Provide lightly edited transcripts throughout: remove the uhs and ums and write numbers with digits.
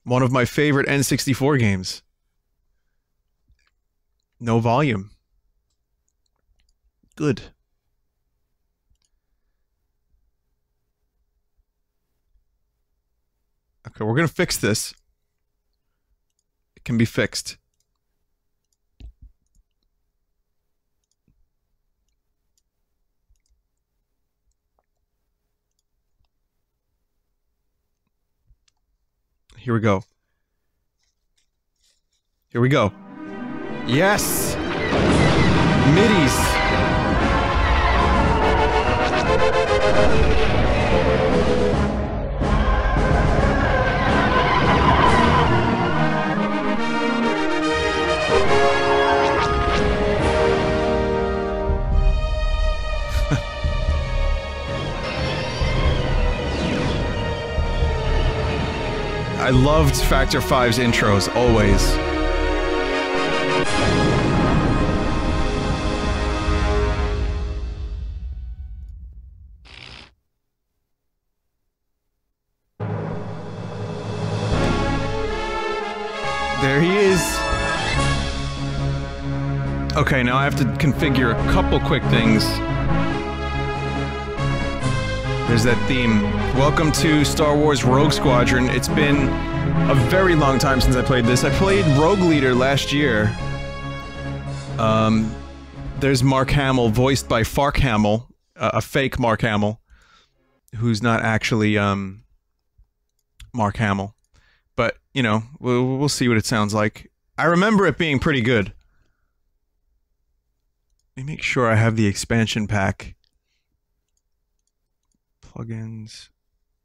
One of my favorite N64 games. No volume. Good. Okay, we're gonna fix this. It can be fixed. Here we go. Here we go. Yes! Middies! I loved Factor 5's intros, always. There he is. Okay, now I have to configure a couple quick things. There's that theme. Welcome to Star Wars Rogue Squadron. It's been a very long time since I played this. I played Rogue Leader last year. There's Mark Hamill, voiced by Fark Hamill, a fake Mark Hamill, who's not actually, Mark Hamill. But, you know, we'll see what it sounds like. I remember it being pretty good. Let me make sure I have the expansion pack. Plugins.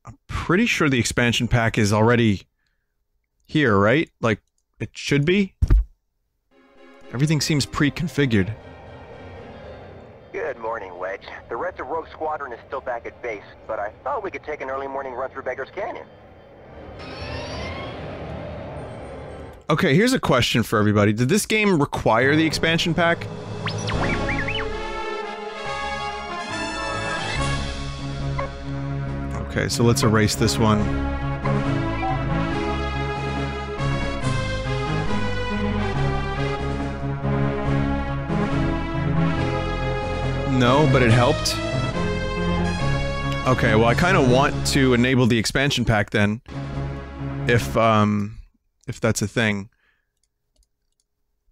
I'm pretty sure the expansion pack is already here, right? Like, it should be? Everything seems pre-configured. Good morning, Wedge. The rest of Rogue Squadron is still back at base, but I thought we could take an early morning run through Beggar's Canyon. Okay, here's a question for everybody. Did this game require the expansion pack? Okay, so let's erase this one. No, but it helped. Okay, well I kind of want to enable the expansion pack then. If that's a thing.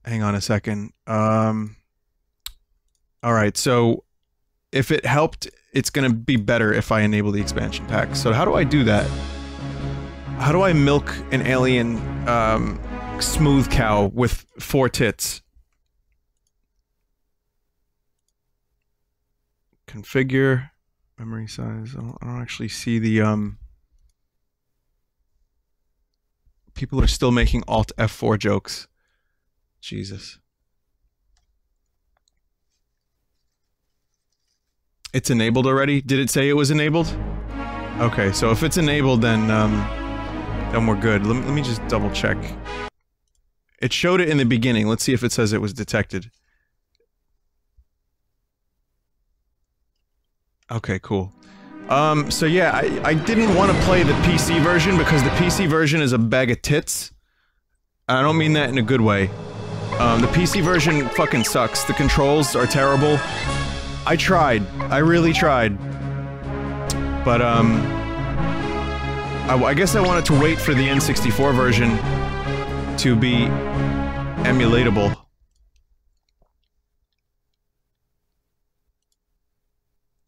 Hang on a second. Alright, so if it helped, it's gonna be better if I enable the expansion pack. So how do I do that? How do I milk an alien, smooth cow with 4 tits? Configure. Memory size. I don't actually see the, people are still making Alt F4 jokes. Jesus. It's enabled already? Did it say it was enabled? Okay, so if it's enabled, then we're good. Let me just double check. It showed it in the beginning. Let's see if it says it was detected. Okay, cool. So yeah, I didn't want to play the PC version because the PC version is a bag of tits. I don't mean that in a good way. The PC version fucking sucks. The controls are terrible. I tried. I really tried. But, I guess I wanted to wait for the N64 version to be emulatable.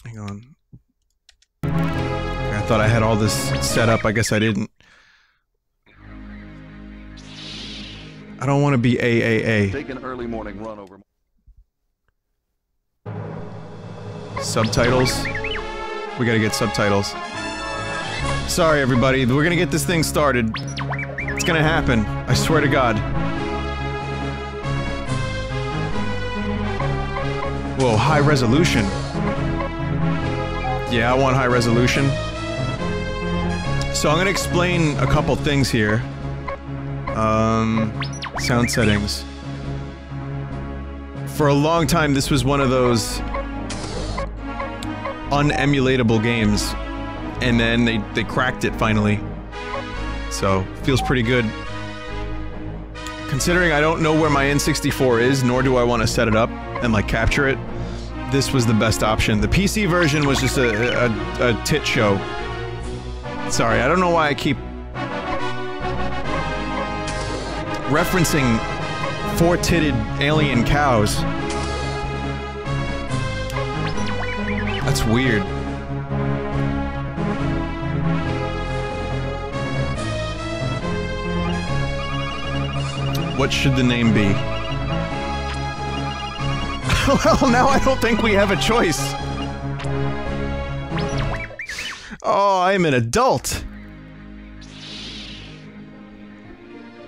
Hang on. I thought I had all this set up. I guess I didn't. I don't want to be AAA. Take an early morning run over. Subtitles? We gotta get subtitles. Sorry everybody, we're gonna get this thing started. It's gonna happen. I swear to God. Whoa, high resolution. Yeah, I want high resolution. So I'm gonna explain a couple things here. Sound settings. For a long time, this was one of those unemulatable games, and then they cracked it finally. So, feels pretty good. Considering I don't know where my N64 is, nor do I want to set it up and, like, capture it, this was the best option. The PC version was just a tit show. Sorry, I don't know why I keep referencing four-titted alien cows. That's weird. What should the name be? Well, now I don't think we have a choice. Oh, I'm an adult.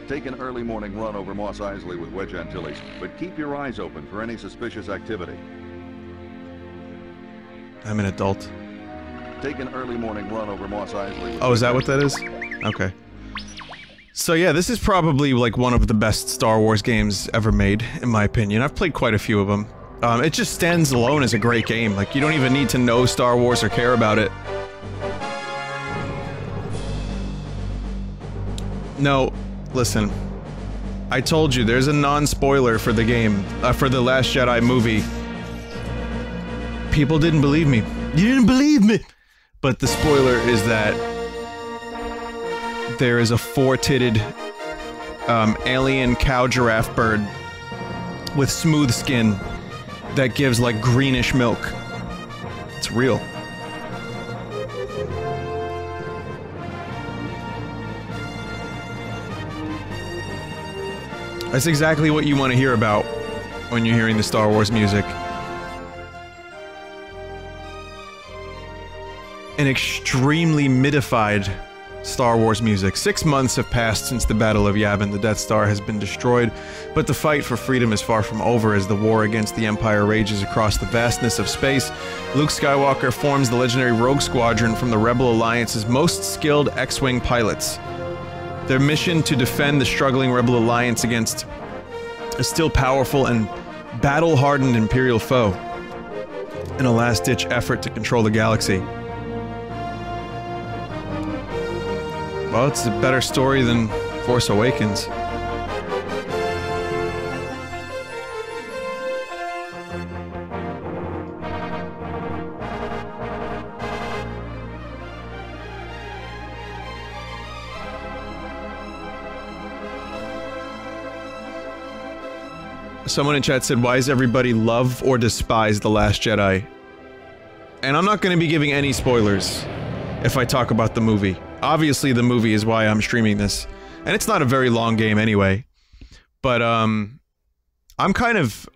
Take an early morning run over Moss Isley with Wedge Antilles, but keep your eyes open for any suspicious activity. I'm an adult. Take an early morning run over Moss Isley with Oh, is that what that is? Okay. So yeah, this is probably like one of the best Star Wars games ever made, in my opinion. I've played quite a few of them. It just stands alone as a great game. Like, you don't even need to know Star Wars or care about it. No, listen. I told you, there's a non-spoiler for the game, for The Last Jedi movie. People didn't believe me. You didn't believe me! But the spoiler is that there is a four-titted alien cow giraffe bird with smooth skin that gives like greenish milk. It's real. That's exactly what you want to hear about when you're hearing the Star Wars music. An extremely mitified Star Wars music. 6 months have passed since the Battle of Yavin. The Death Star has been destroyed, but the fight for freedom is far from over as the war against the Empire rages across the vastness of space. Luke Skywalker forms the legendary Rogue Squadron from the Rebel Alliance's most skilled X-Wing pilots. Their mission to defend the struggling Rebel Alliance against a still powerful and battle-hardened Imperial foe in a last-ditch effort to control the galaxy. Well, it's a better story than Force Awakens. Someone in chat said, why does everybody love or despise The Last Jedi? And I'm not going to be giving any spoilers if I talk about the movie. Obviously, the movie is why I'm streaming this. And it's not a very long game anyway. But, I'm kind of...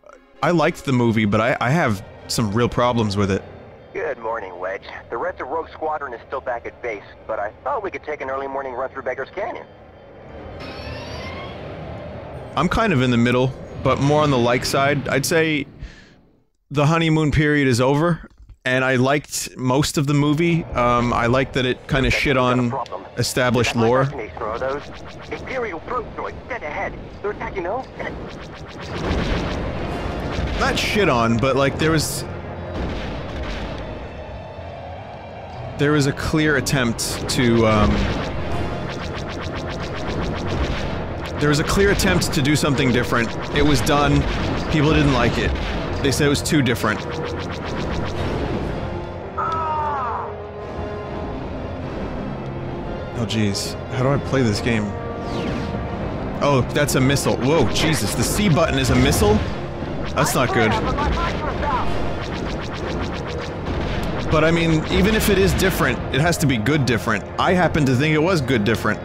I liked the movie, but I have some real problems with it. Good morning, Wedge. The rest of Rogue Squadron is still back at base, but I thought we could take an early morning run through Beggar's Canyon. I'm kind of in the middle, but more on the like side. I'd say the honeymoon period is over. And I liked most of the movie. I liked that it kind of shit on established lore. Imperial probe droids dead ahead. They're attacking those. Not shit on, but like there was a clear attempt to do something different. It was done. People didn't like it. They said it was too different. Oh jeez, how do I play this game? Oh, that's a missile. Whoa, Jesus, the C button is a missile? That's not good. But I mean, even if it is different, it has to be good different. I happen to think it was good different.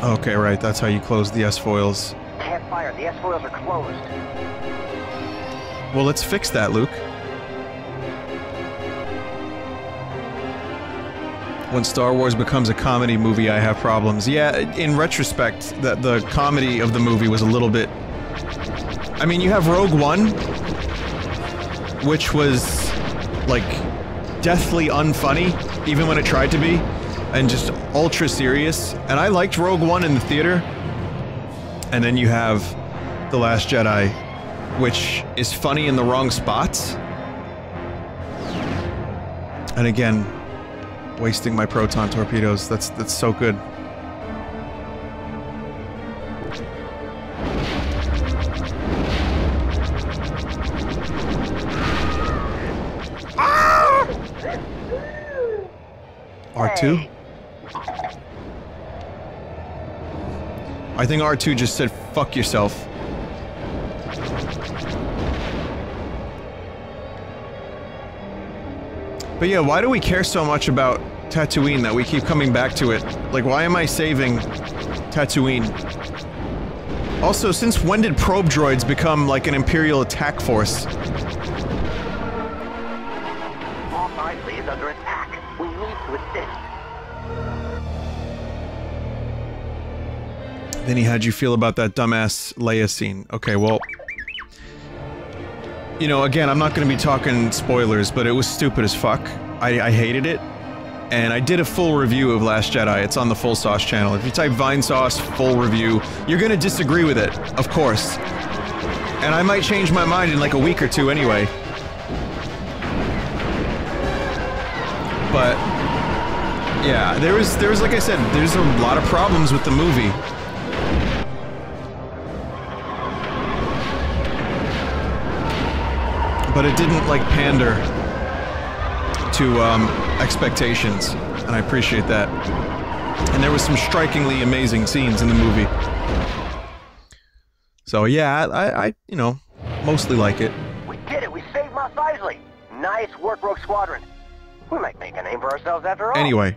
Okay, right, that's how you close the S-foils. Can't fire, the S-foils are closed. Well, let's fix that, Luke. When Star Wars becomes a comedy movie, I have problems. Yeah, in retrospect, the comedy of the movie was a little bit... I mean, you have Rogue One, which was, like, deathly unfunny, even when it tried to be, and just ultra serious. And I liked Rogue One in the theater. And then you have The Last Jedi, which is funny in the wrong spots. And again, wasting my proton torpedoes. That's so good. R2? I think R2 just said, fuck yourself. But yeah, why do we care so much about Tatooine that we keep coming back to it? Like, why am I saving Tatooine? Also, since when did probe droids become, like, an Imperial attack force? Mos Eisley is under attack. We need to assist. Vinny, how'd you feel about that dumbass Leia scene? Okay, well... You know, again, I'm not gonna be talking spoilers, but it was stupid as fuck. I hated it. And I did a full review of Last Jedi. It's on the Full Sauce channel. If you type Vinesauce full review, you're gonna disagree with it, of course. And I might change my mind in like a week or two anyway. But... yeah, there was like I said, there's a lot of problems with the movie. But it didn't, like, pander to, expectations, and I appreciate that. And there was some strikingly amazing scenes in the movie. So, yeah, I you know, mostly like it. We did it! We saved Mos Eisley! Nice work, Rogue Squadron. We might make a name for ourselves after all. Anyway.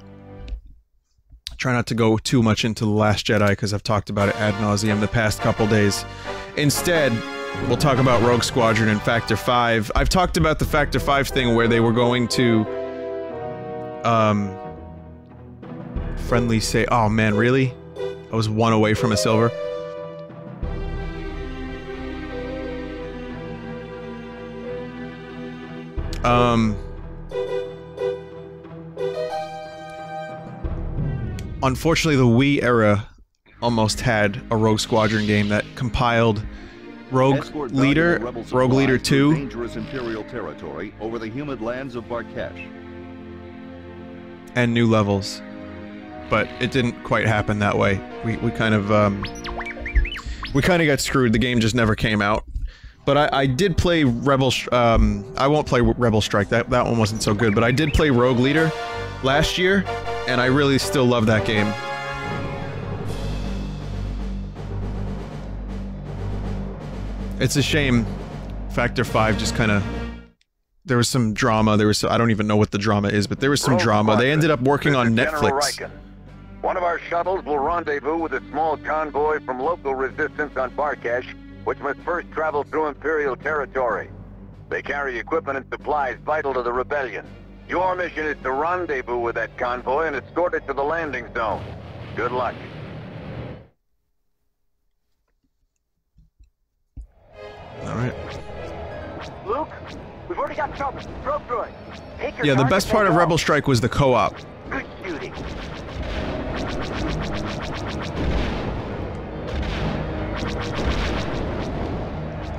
Try not to go too much into The Last Jedi, because I've talked about it ad nauseum the past couple days. Instead... we'll talk about Rogue Squadron and Factor 5. I've talked about the Factor 5 thing where they were going to... friendly say... oh man, really? I was one away from a silver. Unfortunately, the Wii era almost had a Rogue Squadron game that compiled Rogue Leader 2, dangerous Imperial territory over the humid lands of Barkesh. and new levels. But it didn't quite happen that way. We kind of got screwed. The game just never came out. But I did play Rebel. I won't play Rebel Strike. That one wasn't so good. But I did play Rogue Leader last year, and I really still love that game. It's a shame Factor 5 just kind of... there was some drama, there was... I don't even know what the drama is, but there was some drama. They ended up working on Netflix. One of our shuttles will rendezvous with a small convoy from local resistance on Barkesh, which must first travel through Imperial territory. They carry equipment and supplies vital to the rebellion. Your mission is to rendezvous with that convoy and escort it to the landing zone. Good luck. Alright. Luke, we've already got trouble. Probe droid. Take your Yeah, the target best and part of go. Rebel Strike was the co-op. Good shooting.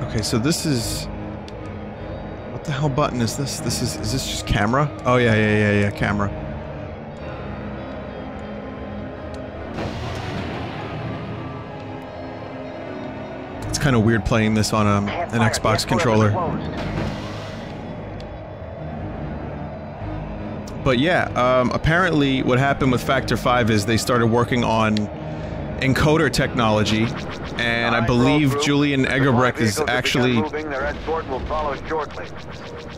Okay, so this is... what the hell button is this? Is this just camera? Oh yeah, camera. It's kind of weird playing this on an Xbox controller. But yeah, apparently what happened with Factor 5 is they started working on encoder technology, and I believe Julian Eggebrecht is actually...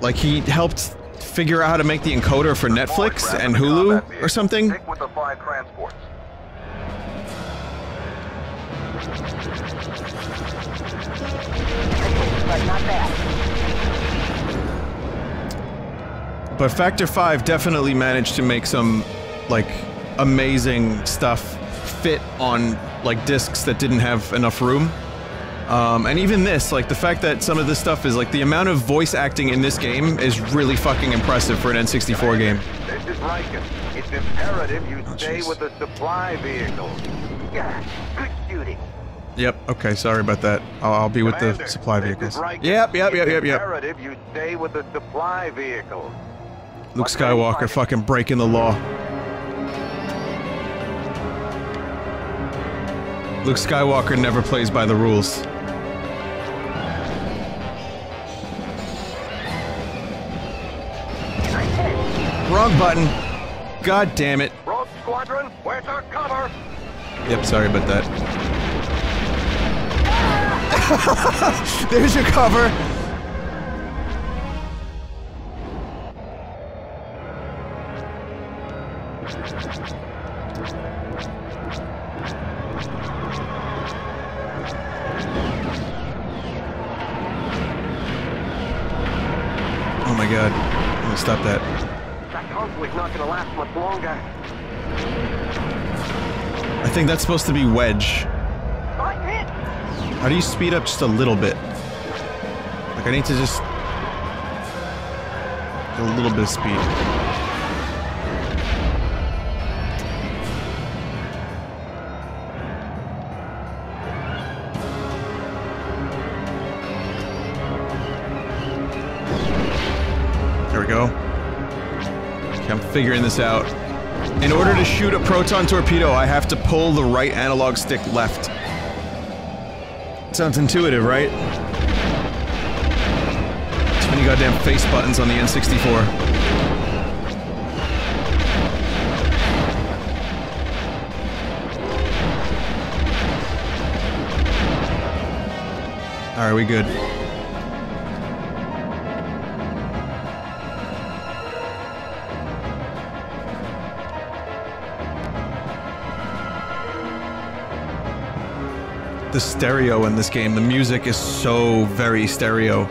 like, he helped figure out how to make the encoder for Netflix and Hulu or something? Stick with the 5 transports. But not bad. But Factor 5 definitely managed to make some, like, amazing stuff fit on, like, discs that didn't have enough room. And even this, like, the fact that some of this stuff is, like, the amount of voice acting in this game is really fucking impressive for an N64 game. This is Riken. It's imperative you stay with the supply vehicle. Yeah, good shooting. Yep, okay, sorry about that. I'll be with the Commander, supply this is vehicles. Riken. Yep. It's imperative you stay with the supply vehicle. Luke Skywalker fucking breaking the law. Luke Skywalker never plays by the rules. Wrong button. God damn it. Rogue Squadron, where's our cover? Yep, sorry about that. There's your cover. Oh my god. I'm gonna stop that. That conflict's not gonna last much longer. I think that's supposed to be Wedge. I can't. How do you speed up just a little bit? Like, I need to just... get a little bit of speed. There we go. Okay, I'm figuring this out. In order to shoot a proton torpedo, I have to pull the right analog stick left. Sounds intuitive, right? Too many goddamn face buttons on the N64. Alright, we good. The stereo in this game, the music is so very stereo.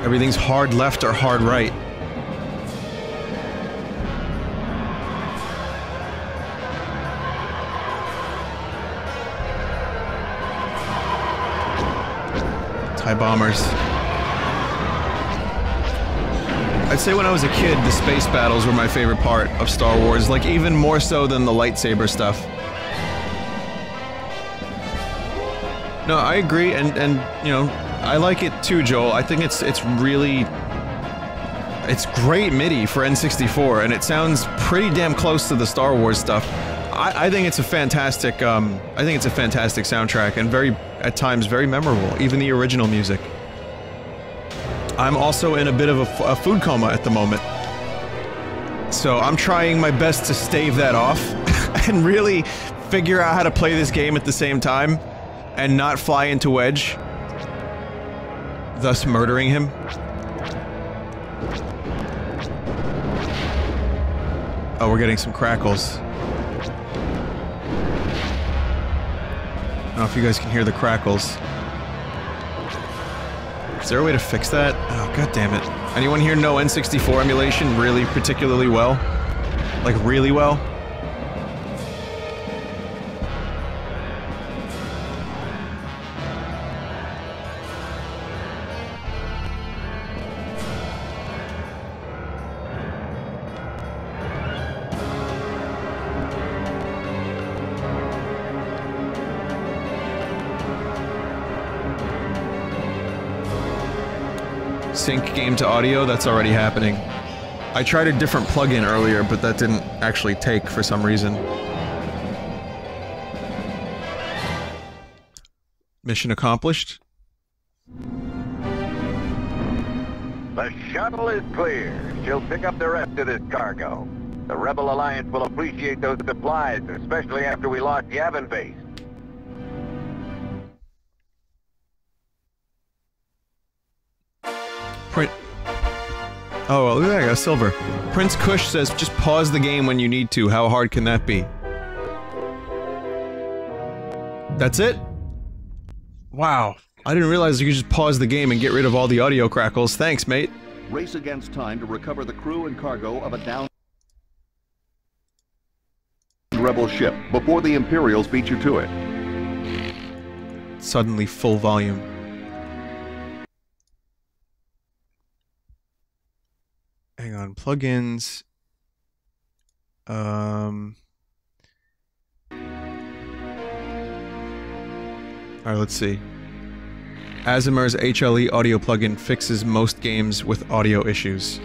Everything's hard left or hard right. TIE bombers. I'd say when I was a kid, the space battles were my favorite part of Star Wars, like even more so than the lightsaber stuff. No, I agree, and you know, I like it too, Joel. I think it's really... it's great MIDI for N64, and it sounds pretty damn close to the Star Wars stuff. I think it's a fantastic, soundtrack, and very, at times, very memorable, even the original music. I'm also in a bit of a food coma at the moment. So I'm trying my best to stave that off, and really figure out how to play this game at the same time. And not fly into Wedge, thus murdering him. Oh, we're getting some crackles. I don't know if you guys can hear the crackles. Is there a way to fix that? Oh, god damn it. Anyone here know N64 emulation really particularly well? Like, really well? Sync game to audio, that's already happening. I tried a different plugin earlier, but that didn't actually take for some reason. Mission accomplished. The shuttle is clear. She'll pick up the rest of this cargo. The Rebel Alliance will appreciate those supplies, especially after we lost Yavin Base. Oh, look at that, I got a silver. Prince Kush says, just pause the game when you need to. How hard can that be? That's it? Wow. I didn't realize you could just pause the game and get rid of all the audio crackles. Thanks, mate. Race against time to recover the crew and cargo of a downed Rebel ship before the Imperials beat you to it. Suddenly full volume. Hang on, plugins. Alright, let's see. Asimer's HLE audio plugin fixes most games with audio issues.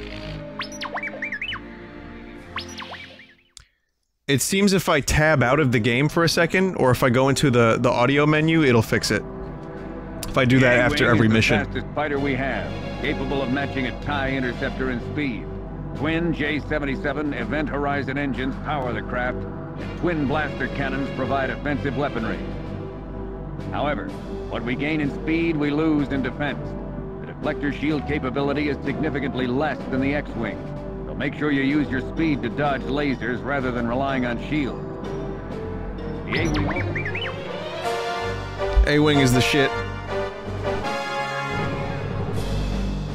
It seems if I tab out of the game for a second, or if I go into the audio menu, it'll fix it. If I do that after every mission. The fastest fighter we have, capable of matching a TIE interceptor in speed. Twin J-77 Event Horizon engines power the craft, and twin blaster cannons provide offensive weaponry. However, what we gain in speed, we lose in defense. The deflector shield capability is significantly less than the X-Wing, so make sure you use your speed to dodge lasers rather than relying on shields. The A-Wing... A-Wing is the shit.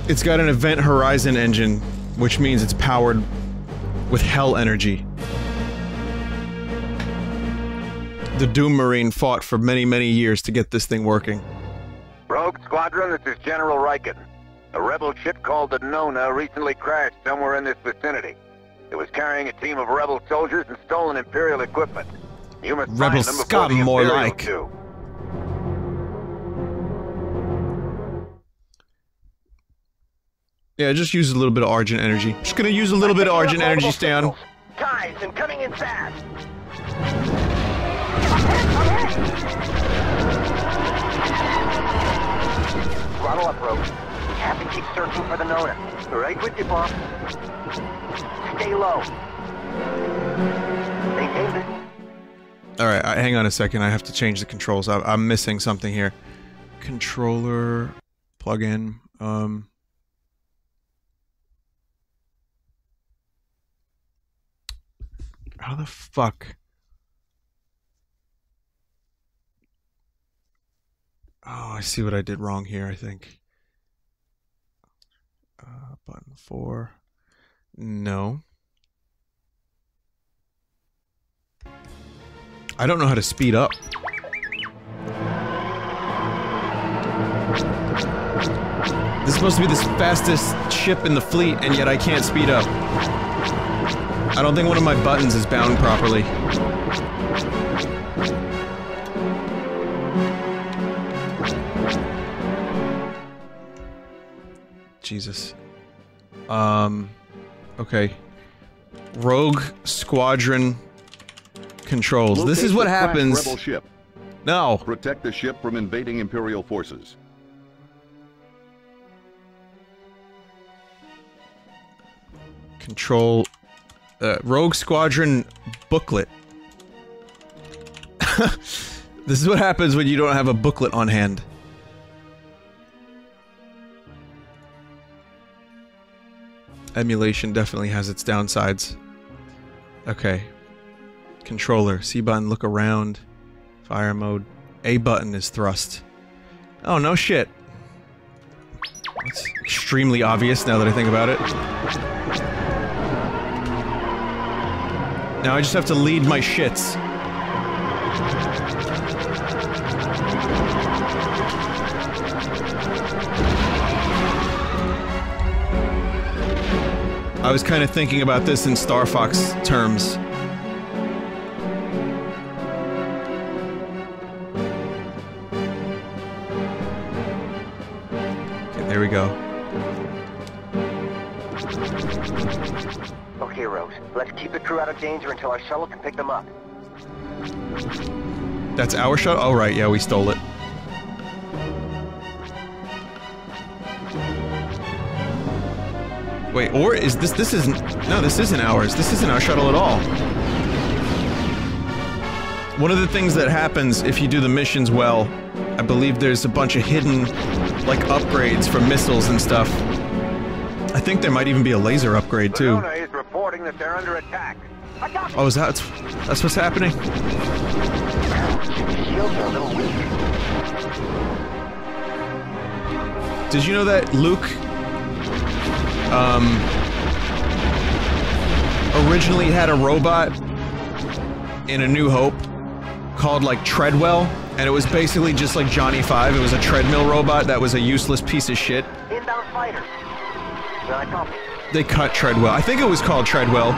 It's got an Event Horizon engine, which means it's powered with hell energy. The Doom Marine fought for many, many years to get this thing working. Rogue Squadron, this is General Riken. A rebel ship called the Nona recently crashed somewhere in this vicinity. It was carrying a team of rebel soldiers and stolen Imperial equipment. You must Rebel find them before scum, the more Imperials like. do. Yeah, just use a little bit of Argent energy. Just gonna use a little bit of Argent energy, Stan. Ties and coming in fast. Throttle up, Rogue. We have to keep searching for the Nona. Right with you, boss. Stay low. Maintain this. Alright, hang on a second. I have to change the controls. I'm missing something here. Controller... plug-in. How the fuck? Oh, I see what I did wrong here, I think. Button 4. No. I don't know how to speed up. This is supposed to be the fastest ship in the fleet, and yet I can't speed up. I don't think one of my buttons is bound properly. Jesus. Okay. Rogue Squadron controls. This is what happens. Rebel ship. No. Protect the ship from invading Imperial forces. Control... Rogue Squadron booklet. This is what happens when you don't have a booklet on hand. Emulation definitely has its downsides. Okay. Controller. C button, look around. Fire mode. A button is thrust. Oh, no shit. That's extremely obvious now that I think about it. Now I just have to lead my shits. I was kind of thinking about this in Star Fox terms. Okay, there we go. Okay, Rose. Let's keep the crew out of danger until our shuttle can pick them up. That's our shuttle? Oh, right, yeah, we stole it. Wait, or is this isn't... No, this isn't ours. This isn't our shuttle at all. One of the things that happens if you do the missions well, I believe there's a bunch of hidden, like, upgrades for missiles and stuff. I think there might even be a laser upgrade, too. Nona is reporting that they're under attack. Oh, is that's what's happening? Shields are a little weak. Did you know that Luke originally had a robot in A New Hope called, like, Treadwell, and it was basically just like Johnny 5. It was a treadmill robot that was a useless piece of shit. Inbound fighters. I copy. They cut Treadwell. I think it was called Treadwell.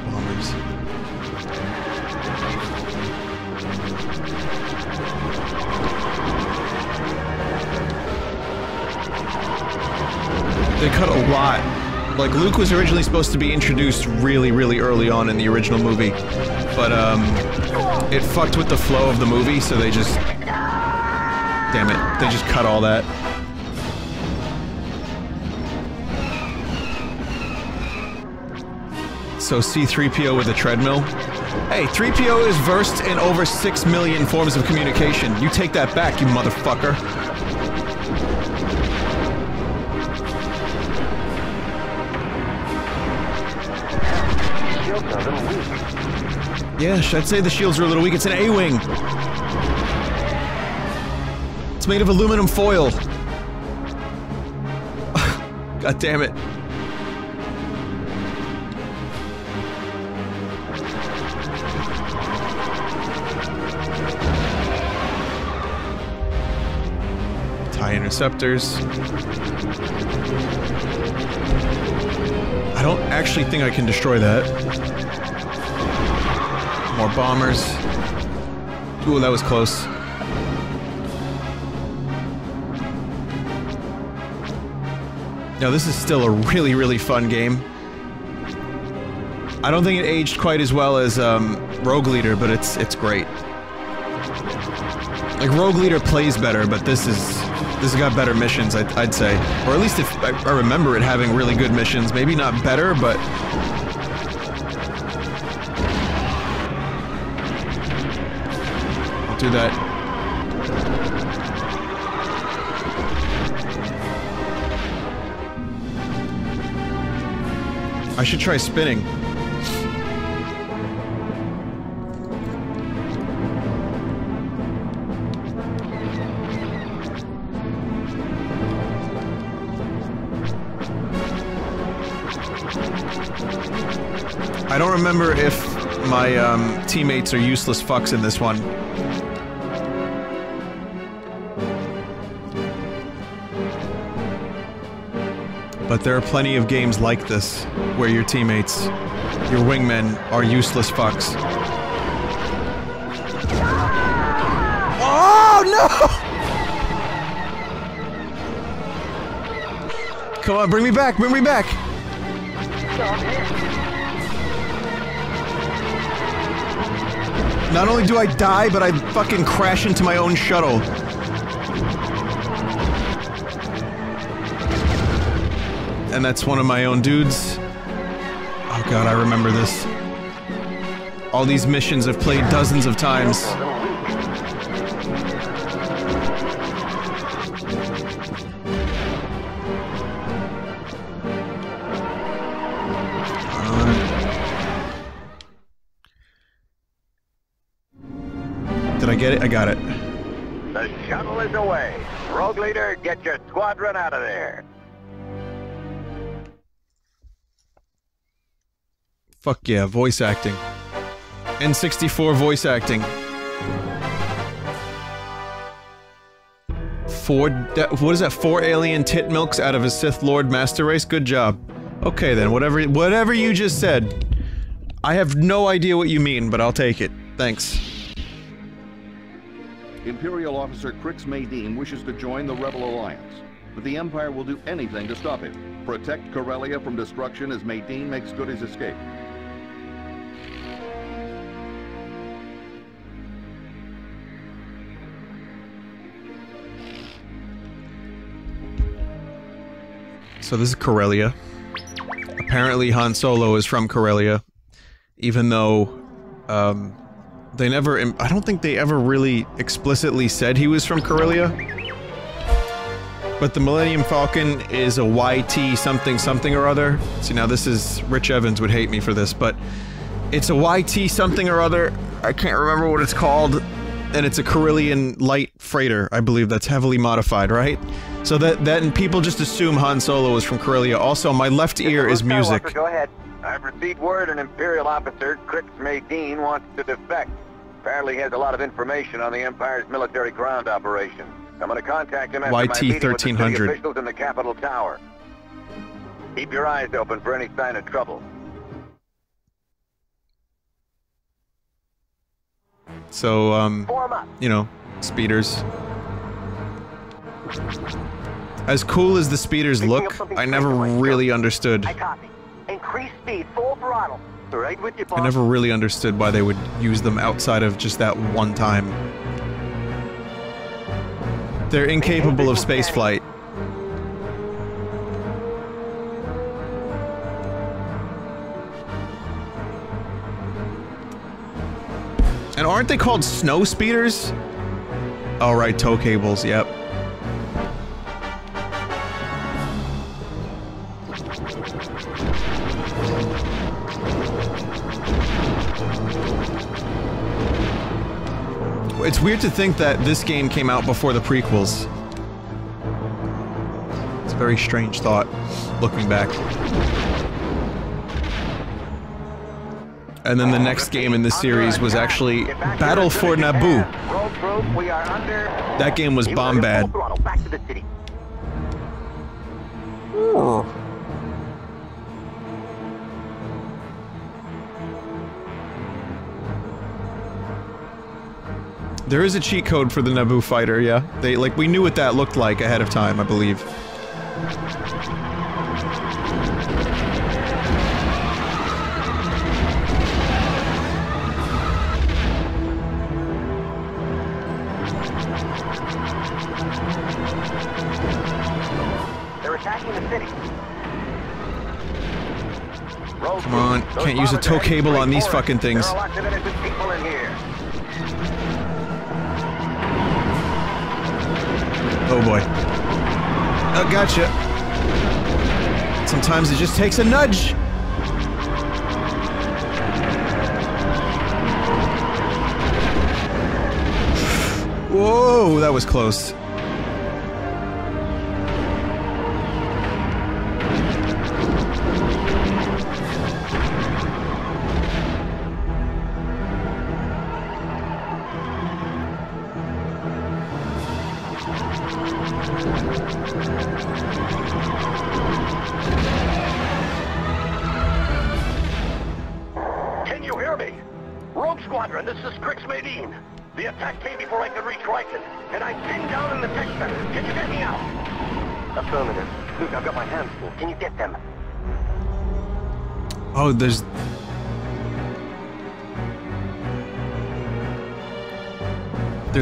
Bombers. They cut a lot. Like, Luke was originally supposed to be introduced really, really early on in the original movie. But, it fucked with the flow of the movie, so they just... Damn it. They just cut all that. So C-3PO with a treadmill? Hey, 3PO is versed in over 6 million forms of communication. You take that back, you motherfucker. Shields are a little weak. Yeah, I'd say the shields are a little weak. It's an A-wing. It's made of aluminum foil. God damn it. TIE interceptors. I don't actually think I can destroy that. More bombers. Ooh, that was close. Now, this is still a really, really fun game. I don't think it aged quite as well as Rogue Leader, but it's great. Like, Rogue Leader plays better, but this has got better missions, I'd say. Or at least if I remember it having really good missions. Maybe not better, but... I'll do that. I should try spinning. I don't remember if my teammates are useless fucks in this one. But there are plenty of games like this, where your teammates, your wingmen, are useless fucks. Oh, no! Come on, bring me back, bring me back! Not only do I die, but I fucking crash into my own shuttle. And that's one of my own dudes. Oh god, I remember this. All these missions I've played dozens of times. Did I get it? I got it. The shuttle is away. Rogue Leader, get your squadron out of there. Fuck yeah, voice acting. N64 voice acting. What is that? 4 alien tit milks out of a Sith Lord master race? Good job. Okay then, whatever you just said. I have no idea what you mean, but I'll take it. Thanks. Imperial officer Crix Maydean wishes to join the Rebel Alliance, but the Empire will do anything to stop him. Protect Corellia from destruction as Maydean makes good his escape. So this is Corellia. Apparently Han Solo is from Corellia, even though, they never, I don't think they ever really explicitly said he was from Corellia. But the Millennium Falcon is a YT something something or other. See, now this is, Rich Evans would hate me for this, but it's a YT something or other. I can't remember what it's called. And it's a Corellian light freighter, I believe, that's heavily modified, right? So that people just assume Han Solo is from Corellia. Also, my left ear is music. Go ahead. I've received word an Imperial officer, Crix Maydean, wants to defect. Apparently he has a lot of information on the Empire's military ground operation. I'm going to contact him after my meeting with the city officials in the Capitol Tower. Keep your eyes open for any sign of trouble. So, you know, speeders. As cool as the speeders look, I never really understood. I copy. Increase speed, full throttle. Right with you, boss. I never really understood why they would use them outside of just that one time. They're incapable of spaceflight. And aren't they called snow speeders? Oh right, tow cables, yep. It's weird to think that this game came out before the prequels. It's a very strange thought, looking back. And then the next game in this series was actually Battle for Naboo. That game was bomb bad. Back to the city. There is a cheat code for the Naboo fighter, yeah. We knew what that looked like ahead of time, I believe. They're attacking the city. Come on, can't use a tow cable on these fucking things. There are lots of innocent people in here. Oh boy. Oh, gotcha. Sometimes it just takes a nudge. Whoa, that was close. Can you hear me? Rogue Squadron, this is Crix Medine. The attack came before I could reach Ryken, and I'm pinned down in the tech center. Can you get me out? Affirmative. Luke, I've got my hands full. Can you get them? Oh, there's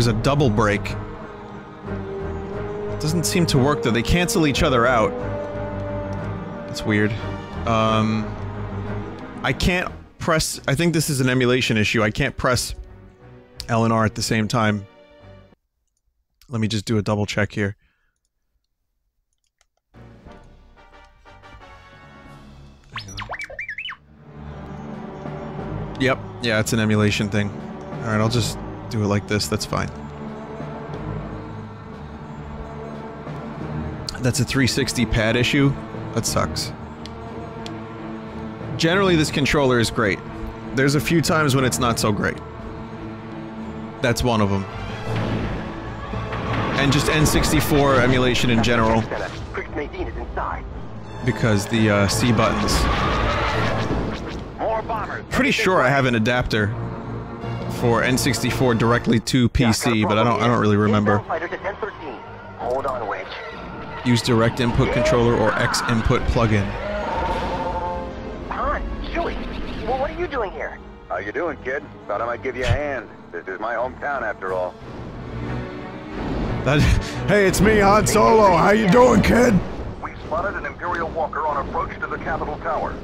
a double break. It doesn't seem to work though. They cancel each other out. That's weird. I can't press... I think this is an emulation issue. I can't press L and R at the same time. Let me just do a double check here. Yep. Yeah, it's an emulation thing. Alright, I'll just do it like this. That's fine. That's a 360 pad issue. That sucks. Generally, this controller is great. There's a few times when it's not so great. That's one of them. And just N64 emulation in general. Crix Medine is inside. Because the C buttons. More bombers. Pretty sure I have an adapter for N64 directly to PC, but I don't really remember. Fighters at 1013. Hold on, Wedge. Use direct input controller or X input plugin. Han, Chewie, well, what are you doing here? How you doing, kid? Thought I might give you a hand. This is my hometown, after all. Hey, it's me, Han Solo. How you doing, kid? We spotted an Imperial walker on approach to the Capitol Tower.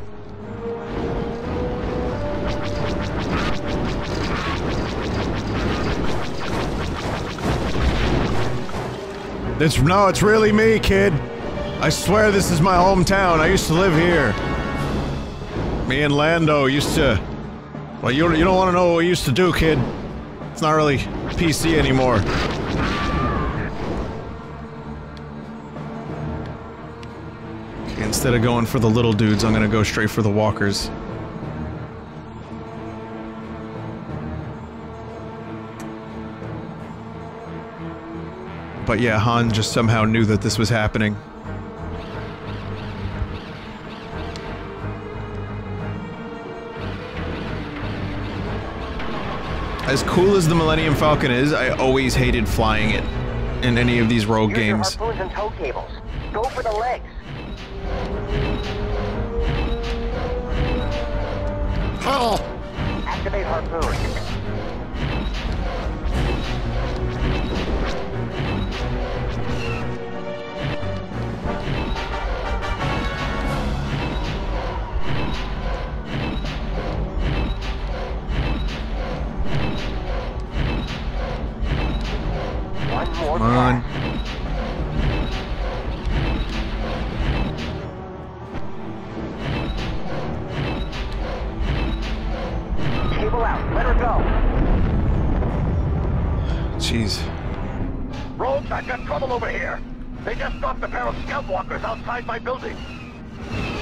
It's really me, kid. I swear this is my hometown. I used to live here. Me and Lando used to... Well, you don't want to know what we used to do, kid. It's not really PC anymore. Okay, instead of going for the little dudes, I'm gonna go straight for the walkers. But yeah, Han just somehow knew that this was happening. As cool as the Millennium Falcon is, I always hated flying it in any of these Rogue games. Use your harpoons and tow cables. Go for the legs. Hey! Activate harpoon. One more. Come on. Cable out. Let her go. Jeez. Rogues, I've got trouble over here. They just stopped a pair of scout walkers outside my building.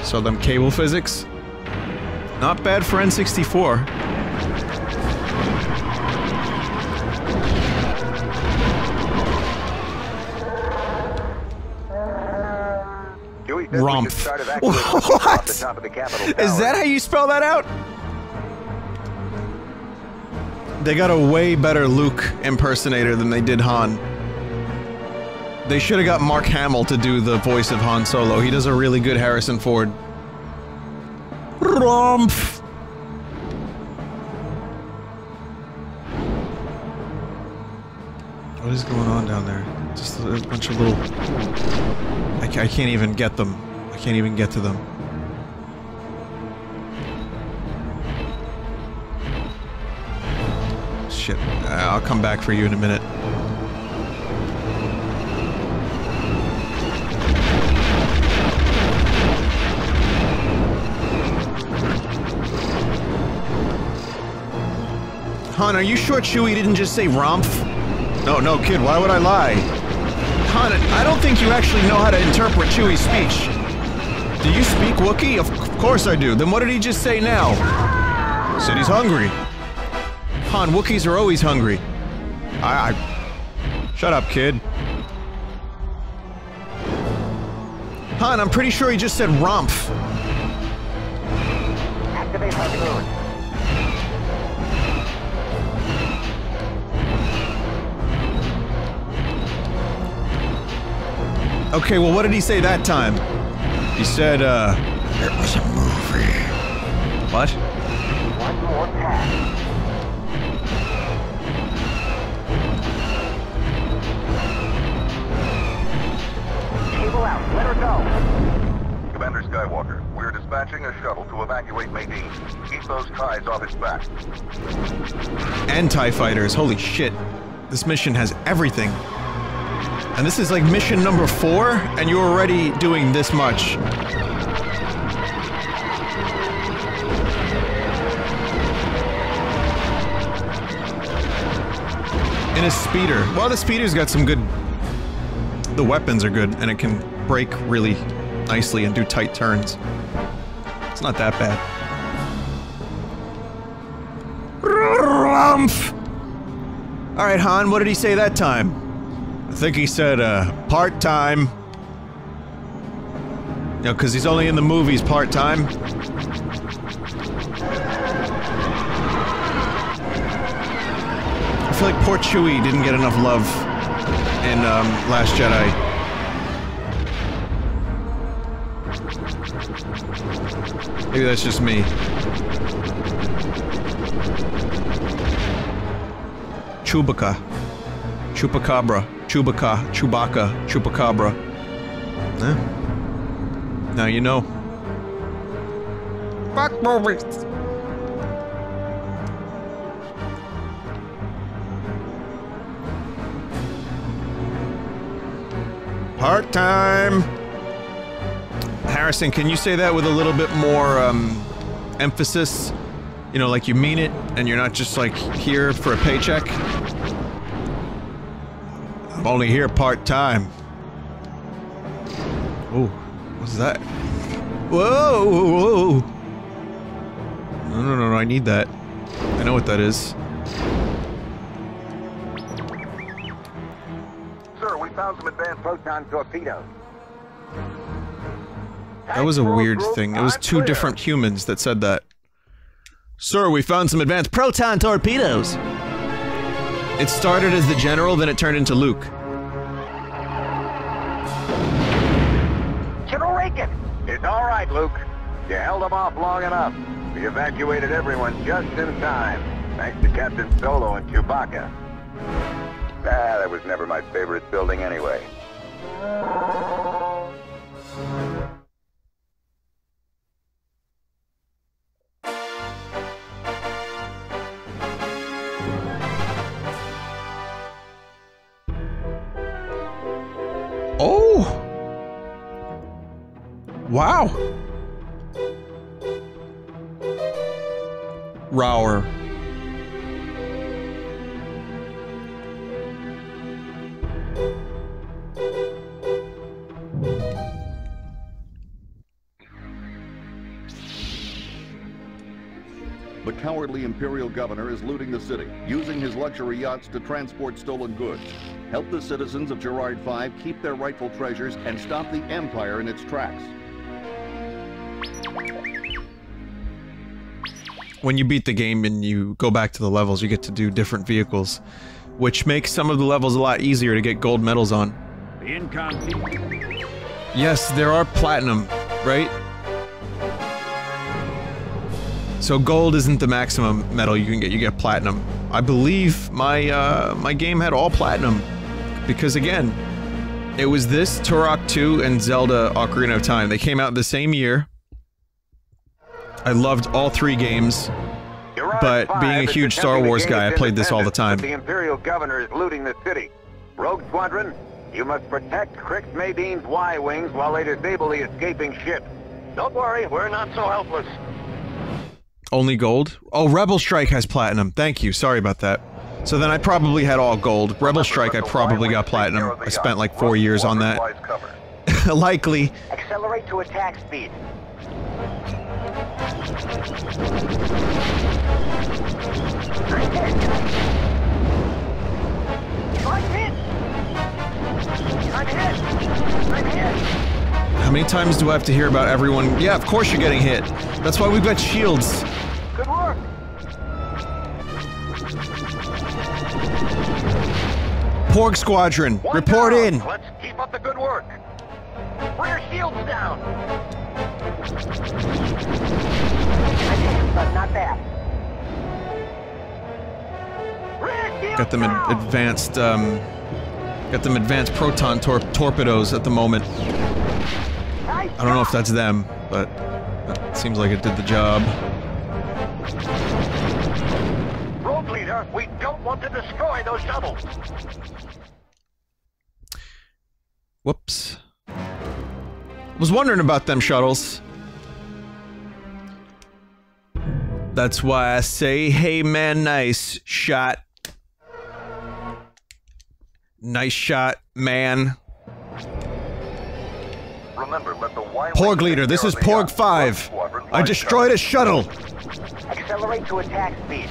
So them cable physics? Not bad for N64. Dewey says we Rumpf. should start evacuating What? off the top of the Capitol Is Tower. that how you spell that out? They got a way better Luke impersonator than they did Han. They should have got Mark Hamill to do the voice of Han Solo. He does a really good Harrison Ford. Rumpf. What is going on down there? Just a bunch of little... I can't even get them. I can't even get to them. Shit. I'll come back for you in a minute. Han, are you sure Chewie didn't just say Rumpf? No, kid, why would I lie? Han, I don't think you actually know how to interpret Chewie's speech. Do you speak Wookiee? Of course I do. Then what did he just say now? Said he's hungry. Han, Wookiees are always hungry. Shut up, kid. Han, I'm pretty sure he just said Rumpf. Activate harpoon. Okay, well, what did he say that time? He said, it was a movie. What? One more pass. Cable out. Let her go. Commander Skywalker, we're dispatching a shuttle to evacuate Maydeen. Keep those ties off its back. And TIE fighters, holy shit. This mission has everything. And this is like mission number 4, and you're already doing this much. In a speeder. Well, the speeder's got some good... The weapons are good, and it can brake really nicely and do tight turns. It's not that bad. Rumpf! Alright, Han, what did he say that time? I think he said, part-time. You know, because he's only in the movies part-time. I feel like poor Chewie didn't get enough love in, Last Jedi. Maybe that's just me. Chewbacca. Chupacabra. Chewbacca. Chupacabra. Eh? Now you know. Fuck movies. Part-time. Harrison, can you say that with a little bit more, emphasis? You know, like you mean it, and you're not just, like, here for a paycheck? I'm only here part-time. Oh, what's that? Whoa, whoa, whoa. No, I need that. I know what that is. Sir, we found some advanced proton torpedoes. That was a weird thing. It was two different humans that said that. Sir, we found some advanced proton torpedoes! It started as the General, then it turned into Luke. breaking! It's all right, Luke. You held them off long enough. We evacuated everyone just in time, thanks to Captain Solo and Chewbacca. That was never my favorite building anyway. Oh! Wow! Rower. The cowardly Imperial governor is looting the city, using his luxury yachts to transport stolen goods. Help the citizens of Gerard 5 keep their rightful treasures and stop the Empire in its tracks. When you beat the game and you go back to the levels, you get to do different vehicles, which makes some of the levels a lot easier to get gold medals on. The incom team. Yes, there are platinum, right? So gold isn't the maximum medal you can get, you get platinum. I believe my my game had all platinum, because again, it was this, Turok 2, and Zelda Ocarina of Time. They came out the same year. I loved all three games, but being a huge Star Wars guy, I played this all the time. The Imperial governor is looting the city. Rogue Squadron, you must protect Crix Madine's Y-Wings while they disable the escaping ship. Don't worry, we're not so helpless. Only gold? Oh, Rebel Strike has platinum. Thank you, sorry about that. So then I probably had all gold. Rebel Strike I probably got platinum. I spent like 4 years on that. Likely. Accelerate to attack speed. How many times do I have to hear about everyone? Yeah, of course you're getting hit. That's why we've got shields. Good work. Porg Squadron, report in. Let's keep up the good work. Rear shields down. But not bad. Got them advanced, got them advanced proton torpedoes at the moment. I don't know if that's them, but it seems like it did the job. Rogue leader, we don't want to destroy those shuttles. Whoops. Was wondering about them shuttles. That's why I say, hey man, nice shot. Nice shot, man. Remember, let the Y-Wing Porg leader, this is Porg 5. I destroyed a shuttle. Accelerate to attack speed.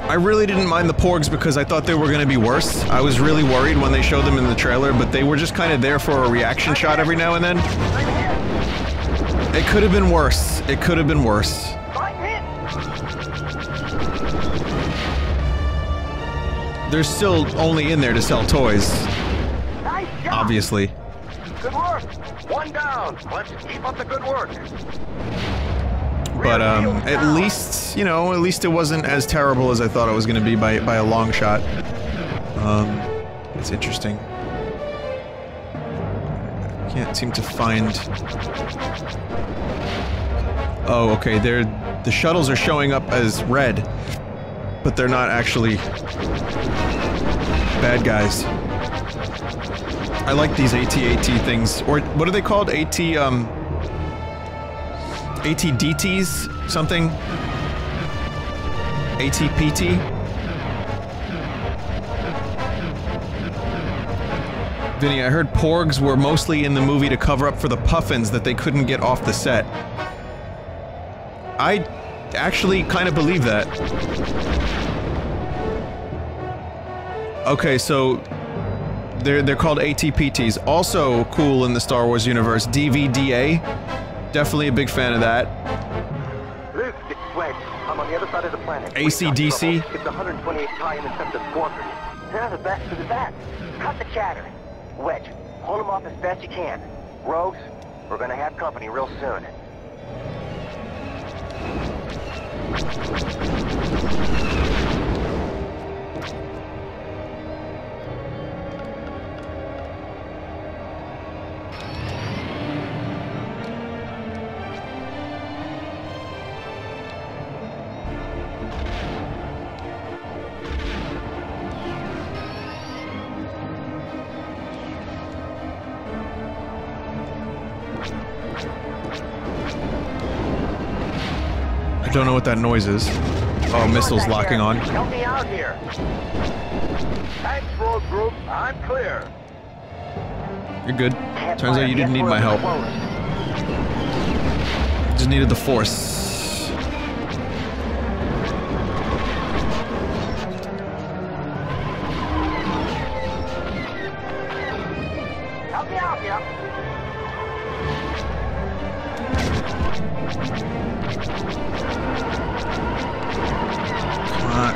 I really didn't mind the Porgs because I thought they were going to be worse. I was really worried when they showed them in the trailer, but they were just kind of there for a reaction shot every now and then. It could have been worse. It could have been worse. They're still only in there to sell toys. Obviously. Good work. One down. Let's keep up the good work. But at least, you know, at least it wasn't as terrible as I thought it was going to be by a long shot. It's interesting. Can't seem to find. Oh, okay. The shuttles are showing up as red, but they're not actually bad guys. I like these AT-AT things, or what are they called? AT-DTs? Something? AT-PT? Vinny, I heard Porgs were mostly in the movie to cover up for the puffins that they couldn't get off the set. I actually kind of believe that. Okay, so they're called AT-PTs. Also cool in the Star Wars universe. DVDA. Definitely a big fan of that. Luke, it's Wedge. I'm on the other side of the planet. AC/DC. It's 128 TIE Interceptor Squadron. Yeah, the best of the best. Cut the chatter. Wedge, hold them off as best you can. Rogues, we're gonna have company real soon. I don't know what that noise is. Oh, missiles locking on. Help me out here. Thanks, Rogue Group. I'm clear. You're good. Turns out you didn't need my help. Just needed the force. Help me out here. Come on.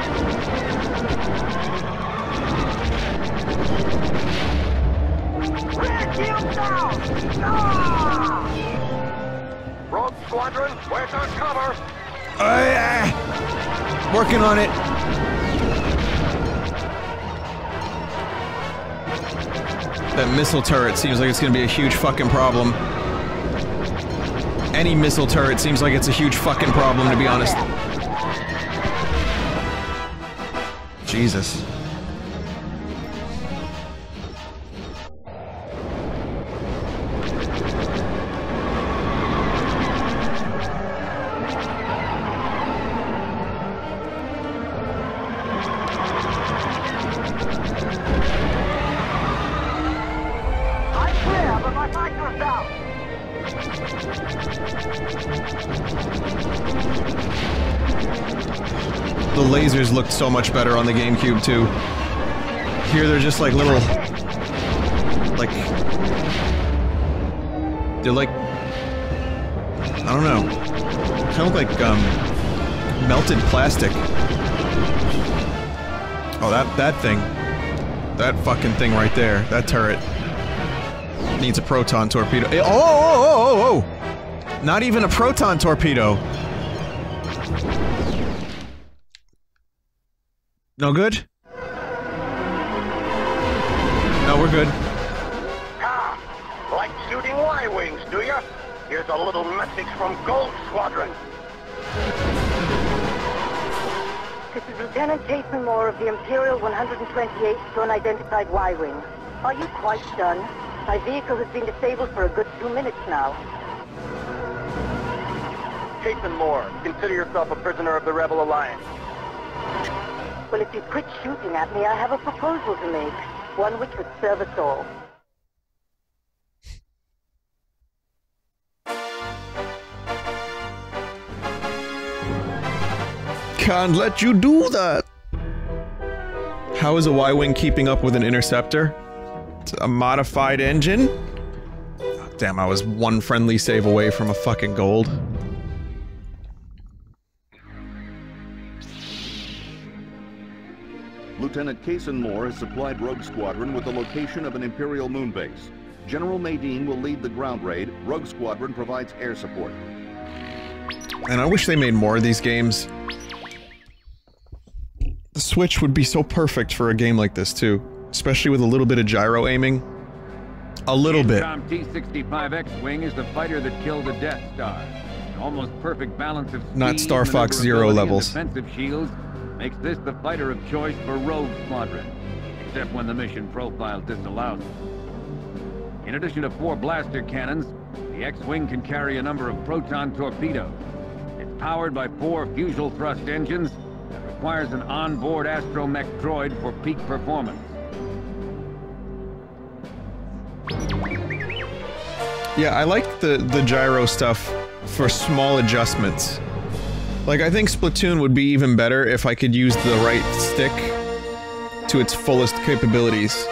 Rogue Squadron, where's our cover? Working on it. That missile turret seems like it's gonna be a huge fucking problem. Any missile turret seems like it's a huge fucking problem, to be honest. Jesus. I'm clear, but my fighter's down. The lasers looked so much better on the GameCube, too. Here they're just like little... like... they're like... I don't know. Kind of look like, melted plastic. Oh, that thing. That fucking thing right there. That turret. Needs a proton torpedo. Oh! Not even a proton torpedo. No good? No, we're good. Ah, like shooting Y-wings, do ya? Here's a little message from Gold Squadron. This is Lieutenant Jason Moore of the Imperial 128th Unidentified Y-Wing. Are you quite done? My vehicle has been disabled for a good 2 minutes now. Jason Moore, consider yourself a prisoner of the Rebel Alliance. Well, if you quit shooting at me, I have a proposal to make. One which would serve us all. Can't let you do that! How is a Y-Wing keeping up with an interceptor? It's a modified engine? Oh, damn, I was one friendly save away from a fucking gold. Lieutenant Kason Moore has supplied Rogue Squadron with the location of an Imperial moon base. General Madine will lead the ground raid. Rogue Squadron provides air support. And I wish they made more of these games. The Switch would be so perfect for a game like this, too. Especially with a little bit of gyro aiming. A little bit. The T-65 X-Wing is the fighter that killed the Death Star. An almost perfect balance of speed, Not Star Fox Zero maneuverability, levels. and defensive shields makes this the fighter of choice for Rogue Squadron, except when the mission profile disallows it. In addition to 4 blaster cannons, the X-Wing can carry a number of proton torpedoes. It's powered by 4 fusible thrust engines and requires an onboard astromech droid for peak performance. Yeah, I like the gyro stuff for small adjustments. Like, I think Splatoon would be even better if I could use the right stick to its fullest capabilities.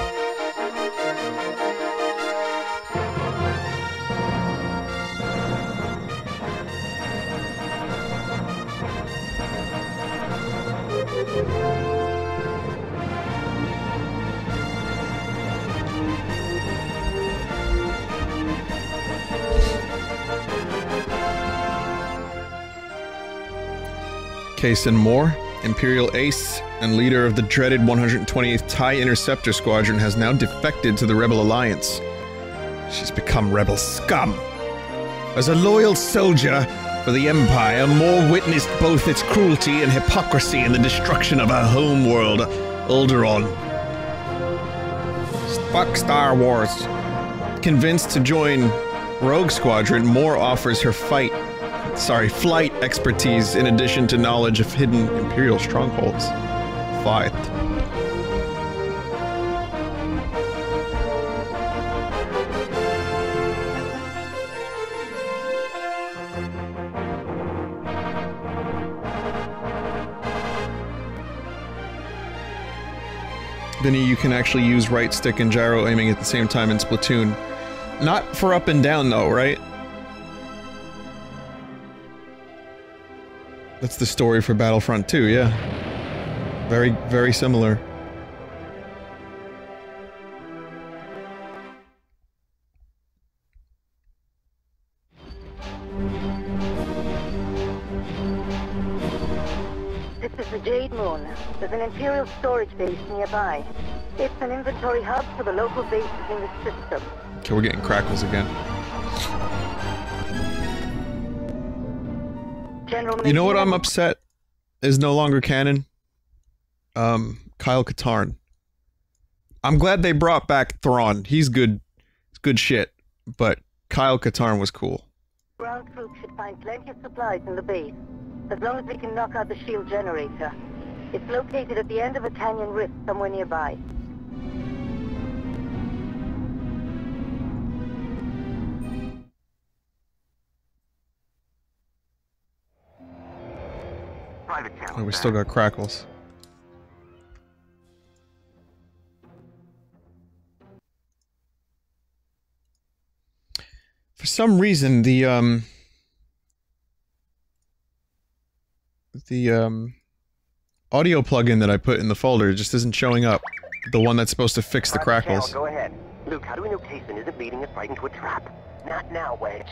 Kaysen Moore, Imperial ace and leader of the dreaded 128th TIE Interceptor Squadron, has now defected to the Rebel Alliance. She's become rebel scum. As a loyal soldier for the Empire, Moore witnessed both its cruelty and hypocrisy in the destruction of her homeworld, Alderaan. Fuck Star Wars. Convinced to join Rogue Squadron, Moore offers her flight expertise in addition to knowledge of hidden Imperial strongholds. Fight. Vinny, you can actually use right stick and gyro aiming at the same time in Splatoon. Not for up and down though, right? That's the story for Battlefront 2, yeah. Very, very similar. This is the Jade Moon. There's an Imperial storage base nearby. It's an inventory hub for the local bases in the system. Okay, we're getting crackles again. You know what I'm upset is no longer canon? Kyle Katarn. I'm glad they brought back Thrawn. He's good. It's good shit. But Kyle Katarn was cool. Ground troops should find plenty of supplies in the base, as long as we can knock out the shield generator. It's located at the end of a canyon rift somewhere nearby. Oh, we still got crackles. For some reason, the audio plugin that I put in the folder just isn't showing up. The one that's supposed to fix the crackles. Go ahead. Luke, how do we know Kaysen isn't leading us right into a trap? Not now, Wedge.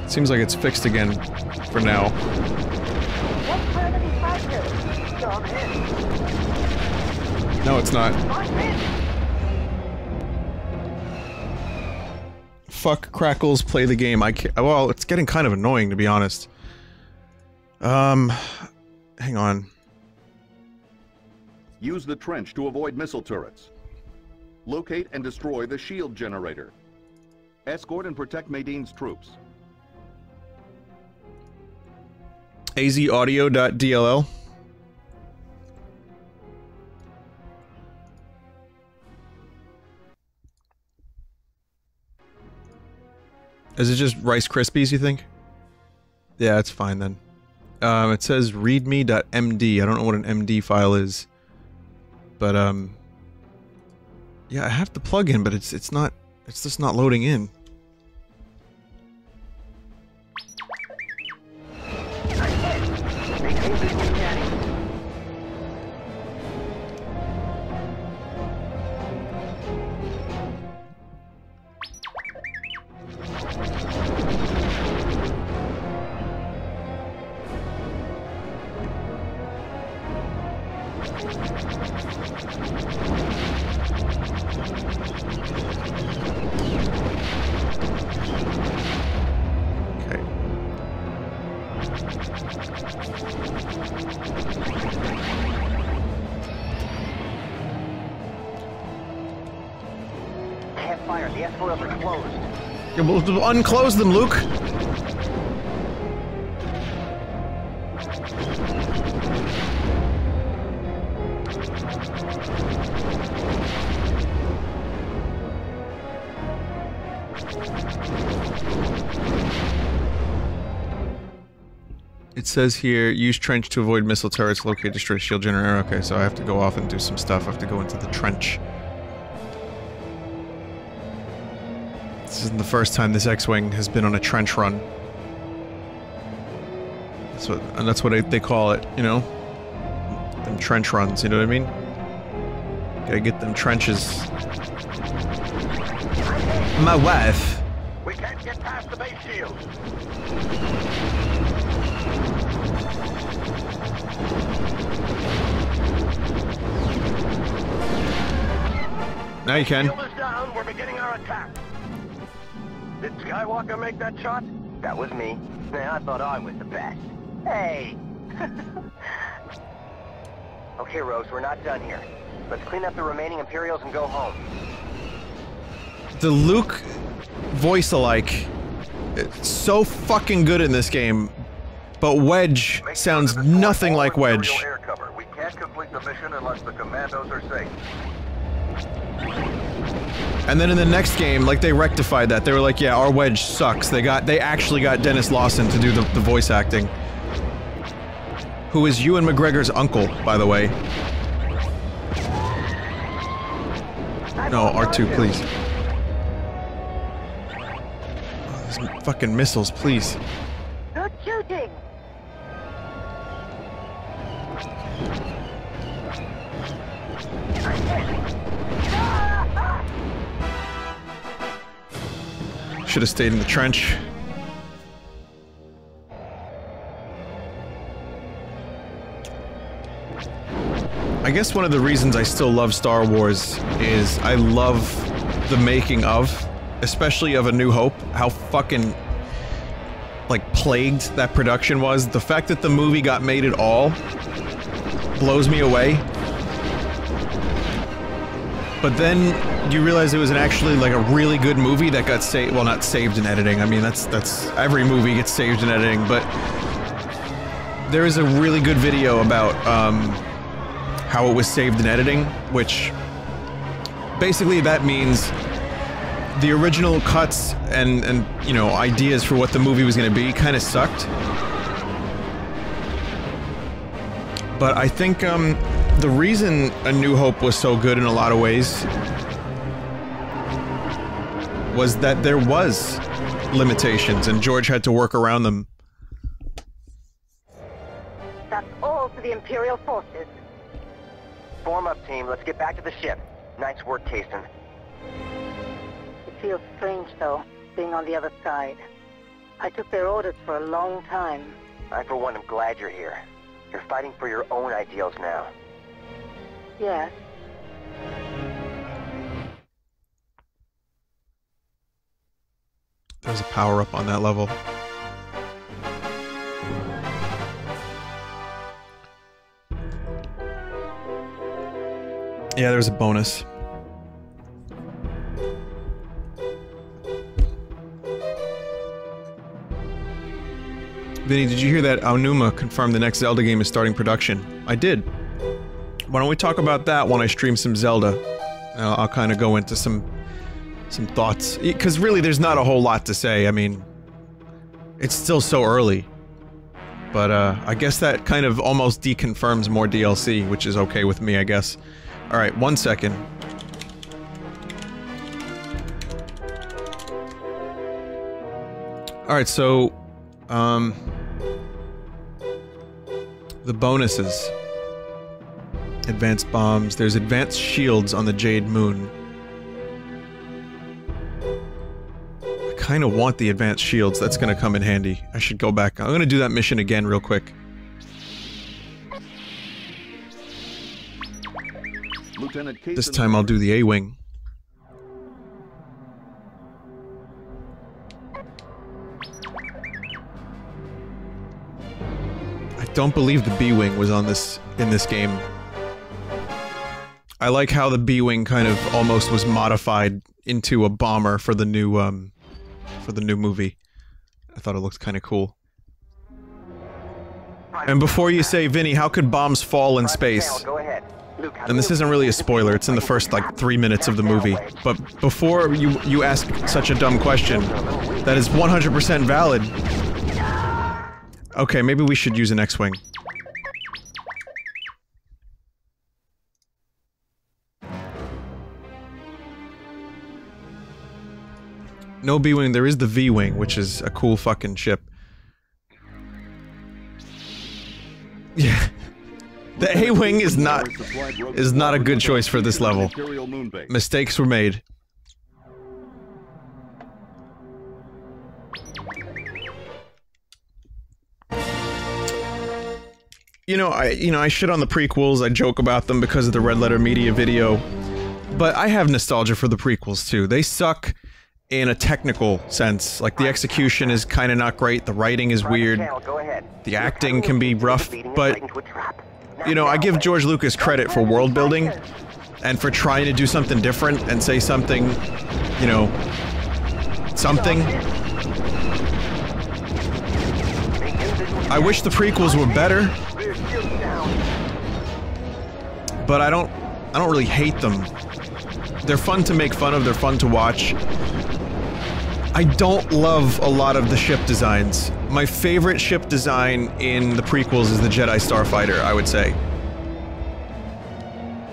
Seems like it's fixed again for now. No, it's not. Fuck crackles, play the game. I can't. Well, it's getting kind of annoying, to be honest. Hang on. Use the trench to avoid missile turrets. Locate and destroy the shield generator. Escort and protect Madine's troops. azaudio.dll. Is it just Rice Krispies, you think? Yeah, it's fine then. It says readme.md. I don't know what an MD file is. But, yeah, I have the plugin, but it's just not loading in. We'll unclose them, Luke. It says here, use trench to avoid missile turrets, locate, destroy shield generator. Okay, so I have to go off and do some stuff. I have to go into the trench. This isn't the first time this X-Wing has been on a trench run. That's what they call it, you know? Them trench runs, you know what I mean? Gotta get them trenches. My wife. We can't get past the base shield. Now you can. Shield is down. We're beginning our attack. Did Skywalker make that shot? That was me. Nah, I thought I was the best. Hey! Okay, Rose, we're not done here. Let's clean up the remaining Imperials and go home. The Luke voice-alike, it's so fucking good in this game, but Wedge sounds nothing like Wedge. Air cover. We can't complete the mission unless the commandos are safe. And then in the next game, like, they rectified that. They were like, yeah, our Wedge sucks. They actually got Dennis Lawson to do the voice acting. Who is Ewan McGregor's uncle, by the way. No, R2, please. Oh, these fucking missiles, please. Good shooting. Should have stayed in the trench. I guess one of the reasons I still love Star Wars is I love the making of, especially of A New Hope, how fucking, like, plagued that production was. The fact that the movie got made at all blows me away. But then you realize it was actually like a really good movie that got saved, well, not saved in editing. I mean, that's every movie gets saved in editing, but there is a really good video about how it was saved in editing, which basically that means the original cuts and you know, ideas for what the movie was going to be kind of sucked. But I think the reason A New Hope was so good in a lot of ways was that there was limitations and George had to work around them. That's all for the Imperial forces. Form up, team. Let's get back to the ship. Nice work, Kasten. It feels strange, though, being on the other side. I took their orders for a long time. I, for one, am glad you're here. You're fighting for your own ideals now. Yes. There's a power-up on that level. Yeah, there's a bonus. Vinny, did you hear that Aonuma confirmed the next Zelda game is starting production? I did. Why don't we talk about that when I stream some Zelda? I'll kind of go into some thoughts. Because really, there's not a whole lot to say. I mean, it's still so early. But I guess that kind of almost deconfirms more DLC, which is okay with me, I guess. Alright, 1 second. Alright, so... the bonuses. Advanced bombs. There's advanced shields on the Jade Moon. I kinda want the advanced shields. That's gonna come in handy. I should go back. I'm gonna do that mission again real quick. This time I'll do the A-Wing. I don't believe the B-Wing was on this in this game. I like how the B-Wing kind of almost was modified into a bomber for the new movie. I thought it looked kind of cool. And before you say, Vinny, how could bombs fall in space? Go ahead. Luke, And this isn't really a spoiler, it's in the first, like, 3 minutes of the movie. But before you ask such a dumb question, that is 100% valid. Okay, maybe we should use an X-Wing. No B-Wing, there is the V-Wing, which is a cool fucking ship. Yeah. The A-Wing is not a good choice for this level. Mistakes were made. I shit on the prequels, I joke about them because of the Red Letter Media video. But I have nostalgia for the prequels too. They suck in a technical sense. Like, the execution is kind of not great, the writing is weird, the acting can be rough, but, you know, I give George Lucas credit for world building and for trying to do something different and say something, you know, something. I wish the prequels were better, but I don't really hate them. They're fun to make fun of, they're fun to watch. I don't love a lot of the ship designs. My favorite ship design in the prequels is the Jedi Starfighter, I would say.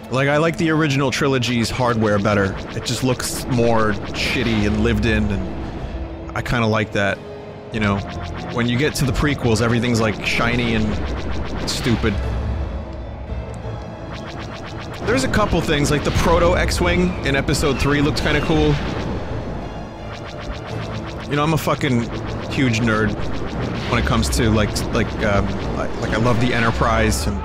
Like, I like the original trilogy's hardware better. It just looks more shitty and lived in, and I kinda like that. You know, when you get to the prequels, everything's like shiny and stupid. There's a couple things, like the Proto X-Wing in Episode 3 looked kinda cool. You know, I'm a fucking huge nerd when it comes to, like I love the Enterprise and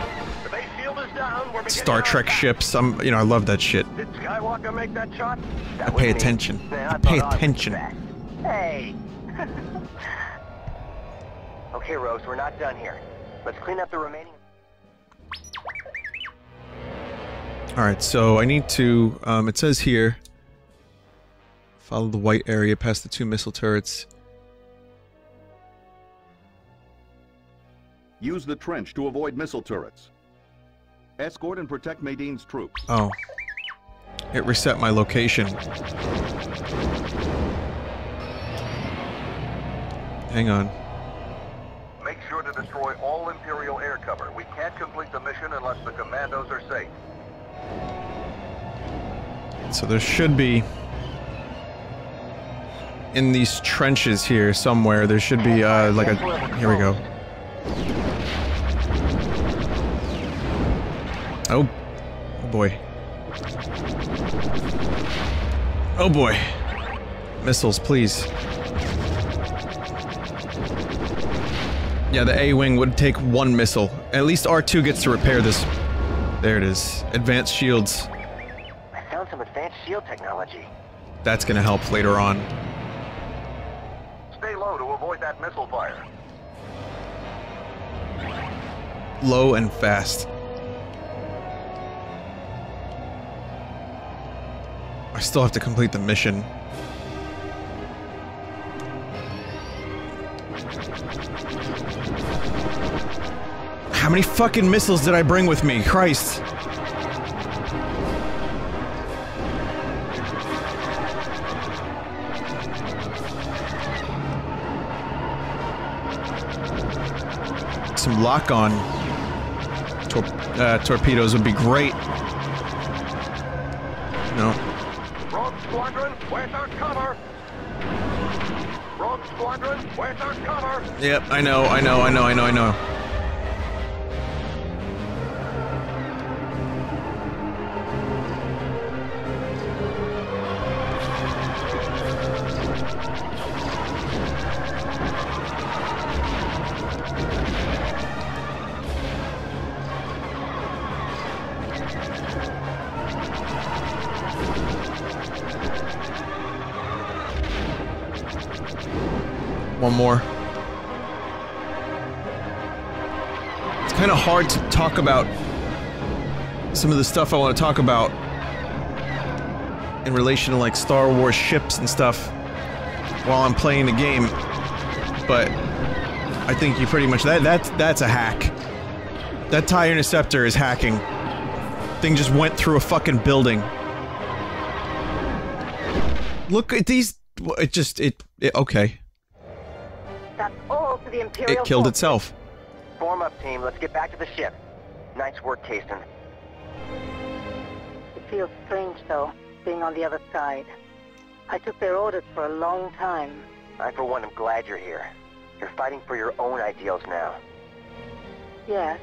Star Trek ships. You know, I love that shit. Did Skywalker make that shot? I pay attention. I pay attention. Hey! Okay, Rose, we're not done here. Let's clean up the remaining... Alright, so I need to, it says here, follow the white area past the 2 missile turrets. Use the trench to avoid missile turrets. Escort and protect Madine's troops. Oh. It reset my location. Hang on. Make sure to destroy all Imperial air cover. We can't complete the mission unless the commandos are safe. So there should be... in these trenches here somewhere, there should be, like a... here we go. Oh. Oh boy. Oh boy. Missiles, please. Yeah, the A-Wing would take 1 missile. At least R2 gets to repair this. There it is. Advanced shields. I found some advanced shield technology. That's gonna help later on. Stay low to avoid that missile fire. Low and fast. I still have to complete the mission. How many fucking missiles did I bring with me? Christ. Some lock-on torpedoes would be great. No. Rogue Squadron, where's our cover? Rogue Squadron, where's our cover? Yep, I know. One more. It's kind of hard to talk about some of the stuff I want to talk about in relation to like Star Wars ships and stuff while I'm playing the game, but I think you pretty much that's a hack. That TIE Interceptor is hacking. Thing just went through a fucking building. Look at these. Okay. That's all for the Imperial It killed forces. itself. Form up, team. Let's get back to the ship. Nice work, Kasten. It feels strange, though, being on the other side. I took their orders for a long time. I, for one, am glad you're here. You're fighting for your own ideals now. Yes.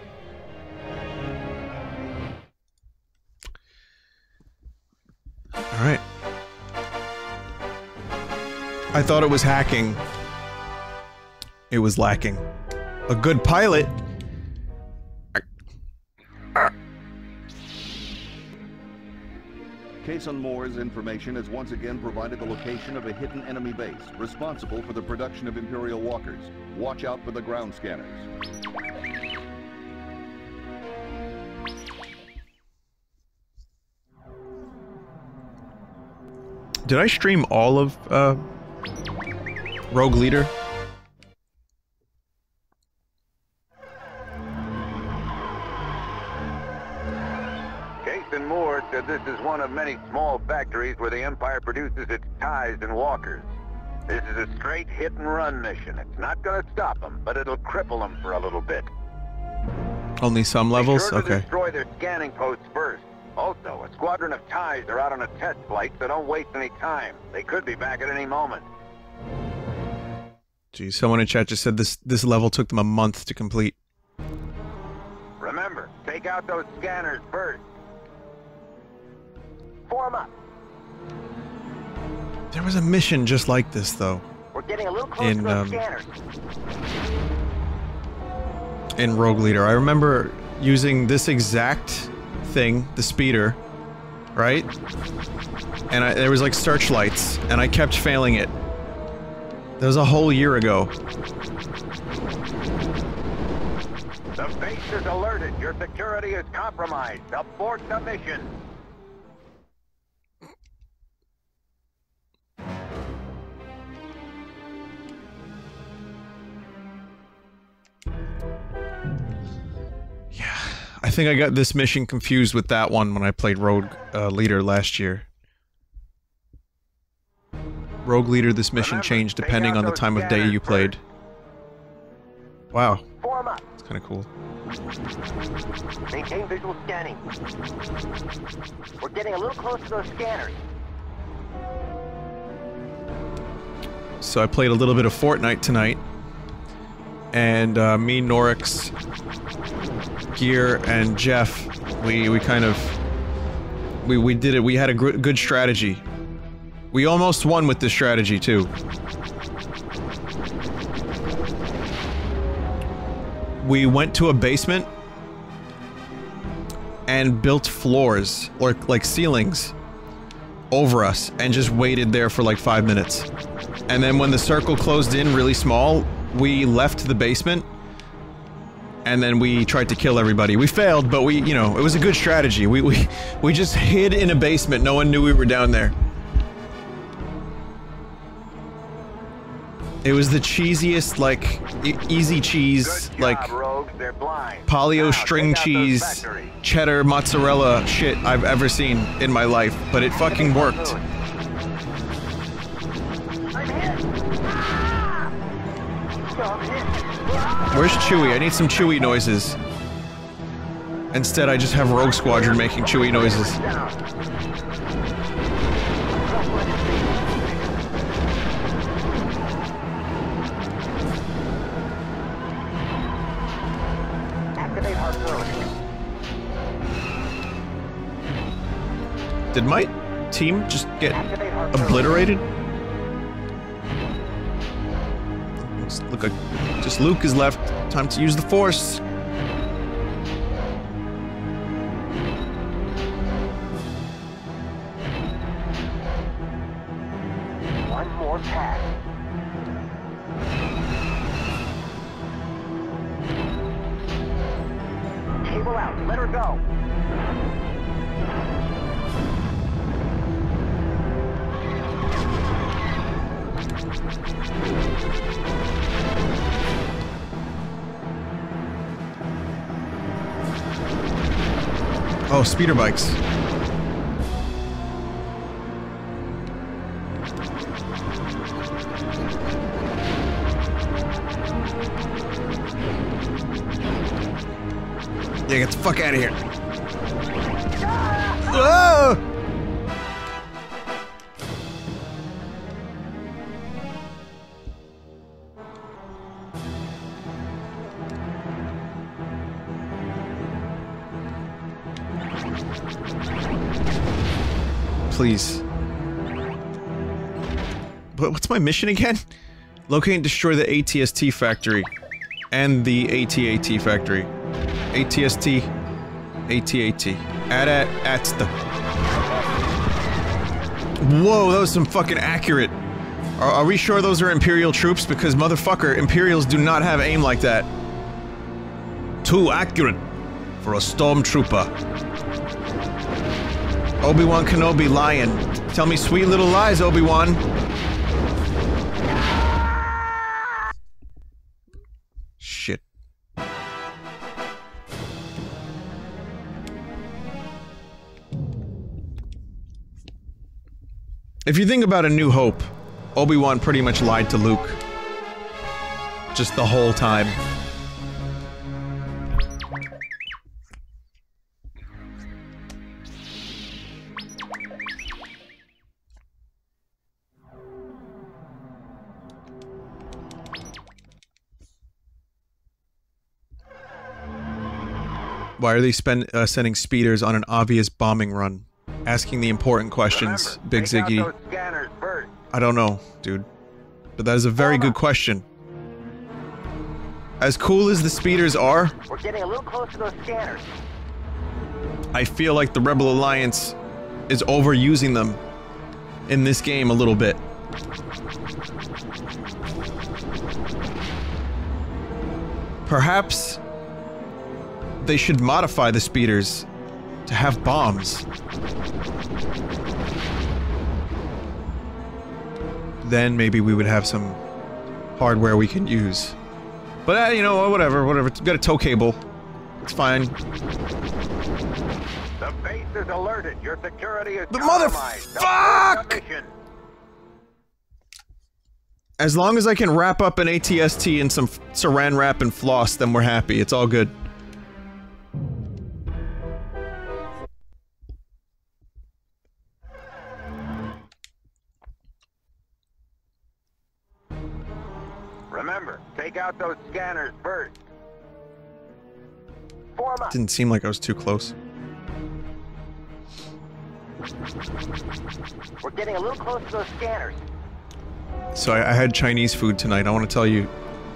Alright. I thought it was hacking. It was lacking. A good pilot. Kason Moore's information has once again provided the location of a hidden enemy base responsible for the production of Imperial walkers. Watch out for the ground scanners. Did I stream all of, Rogue Leader? Kason Moore said this is one of many small factories where the Empire produces its TIEs and walkers. This is a straight hit-and-run mission. It's not gonna stop them, but it'll cripple them for a little bit. Only some levels? Be sure to Okay. destroy their scanning posts first. Also, a squadron of TIEs are out on a test flight, so don't waste any time. They could be back at any moment. Geez, someone in chat just said this level took them a month to complete. Remember, take out those scanners first. Form up. There was a mission just like this, though. We're getting a little close to those scanners. In Rogue Leader. I remember using this exact thing, the speeder, right? And there was like searchlights, and I kept failing it. That was a whole year ago. The base is alerted. Your security is compromised. Abort the mission. Yeah, I think I got this mission confused with that one when I played Rogue Leader last year. Rogue Leader, this mission changed depending on the time of day you played. Wow. Form up. It's kind of cool. Maintain visual scanning. We're getting a little close to those scanners. So I played a little bit of Fortnite tonight. And me, Norix, Gear, and Jeff, we kind of... We did it. We had a good strategy. We almost won with this strategy, too. We went to a basement and built floors, or like ceilings, over us, and just waited there for like 5 minutes. And then when the circle closed in really small, we left the basement, and then we tried to kill everybody. We failed, but we, you know, it was a good strategy. We just hid in a basement. No one knew we were down there. It was the cheesiest, like, easy cheese, like, Polio string cheese, cheddar mozzarella shit I've ever seen in my life, but it fucking worked. Where's Chewie? I need some Chewie noises. Instead, I just have Rogue Squadron making Chewie noises. Did my team just get obliterated? Look, just Luke is left. Time to use the Force. One more pass. Cable out. Let her go. Oh, speeder bikes. Yeah, get the fuck out of here. Ah! Please. But what's my mission again? Locate and destroy the ATST factory. And the AT-AT factory. ATST. AT-AT. AT-AT. Whoa, that was some fucking accurate. Are we sure those are Imperial troops? Because, motherfucker, Imperials do not have aim like that. Too accurate for a stormtrooper. Obi-Wan Kenobi lying. Tell me sweet little lies, Obi-Wan. Shit. If you think about A New Hope, Obi-Wan pretty much lied to Luke. Just the whole time. Why are they sending speeders on an obvious bombing run? Asking the important questions, Remember, Big take out Ziggy. those scanners first. I don't know, dude. But that is a very good question. As cool as the speeders are, We're getting a little close to those scanners. I feel like the Rebel Alliance is overusing them in this game a little bit. Perhaps they should modify the speeders to have bombs. Then maybe we would have some hardware we can use. But, you know, whatever. It's got a tow cable. It's fine. The base is alerted. Your security is The compromised. motherfuck! Don't mission. As long as I can wrap up an ATST and some saran wrap and floss, then we're happy. It's all good. Remember, take out those scanners first. Form up. Didn't seem like I was too close. We're getting a little close to those scanners. So I had Chinese food tonight. I want to tell you,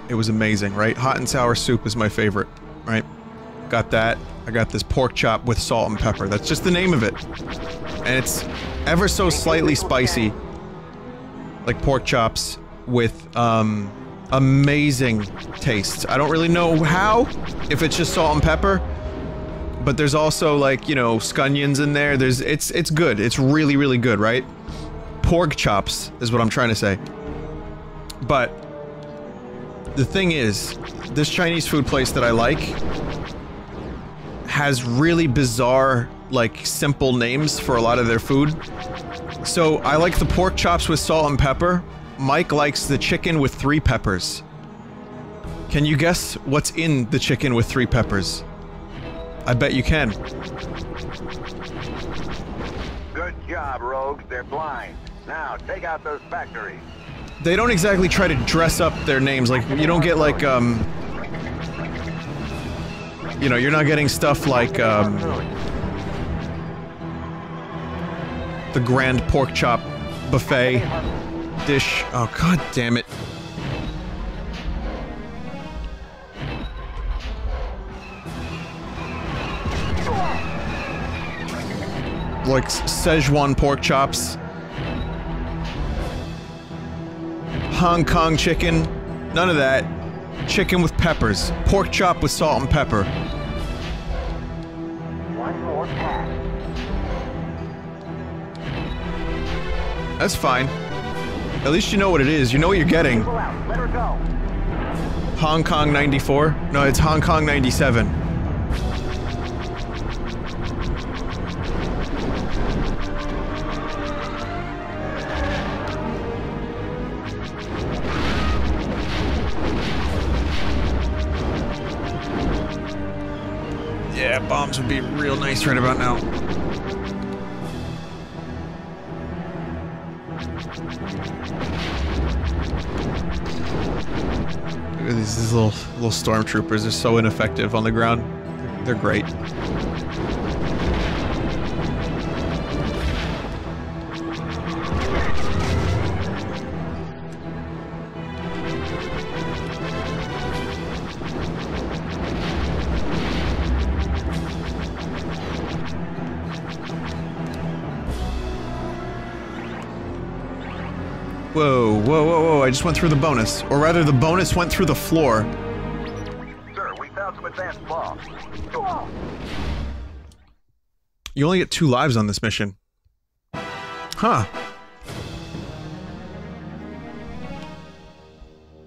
it was amazing, right? Hot and sour soup is my favorite, right? Got that. I got this pork chop with salt and pepper. That's just the name of it. And it's ever so slightly spicy. Like pork chops with, amazing taste. I don't really know how, if it's just salt and pepper. But there's also, like, you know, scunions in there. It's good. It's really, really good, right? Pork chops is what I'm trying to say. But the thing is, this Chinese food place that I like has really bizarre, like, simple names for a lot of their food. So I like the pork chops with salt and pepper. Mike likes the chicken with 3 peppers. Can you guess what's in the chicken with 3 peppers? I bet you can. Good job, rogues. They're blind. Now, take out those factories. They don't exactly try to dress up their names, like, you don't get like, you know, you're not getting stuff like, the Grand Pork Chop Buffet dish. Oh, god damn it. Like Szechuan pork chops. Hong Kong chicken. None of that. Chicken with peppers. Pork chop with salt and pepper. One more pass. That's fine. At least you know what it is. You know what you're getting. Pull out. Let her go. Hong Kong 94? No, it's Hong Kong 97. Yeah, bombs would be real nice right about now. Look at these little stormtroopers. They're so ineffective on the ground. They're great. Whoa, whoa, whoa, whoa, I just went through the bonus. Or rather, the bonus went through the floor. Sir, we found some advanced bombs. You only get 2 lives on this mission. Huh.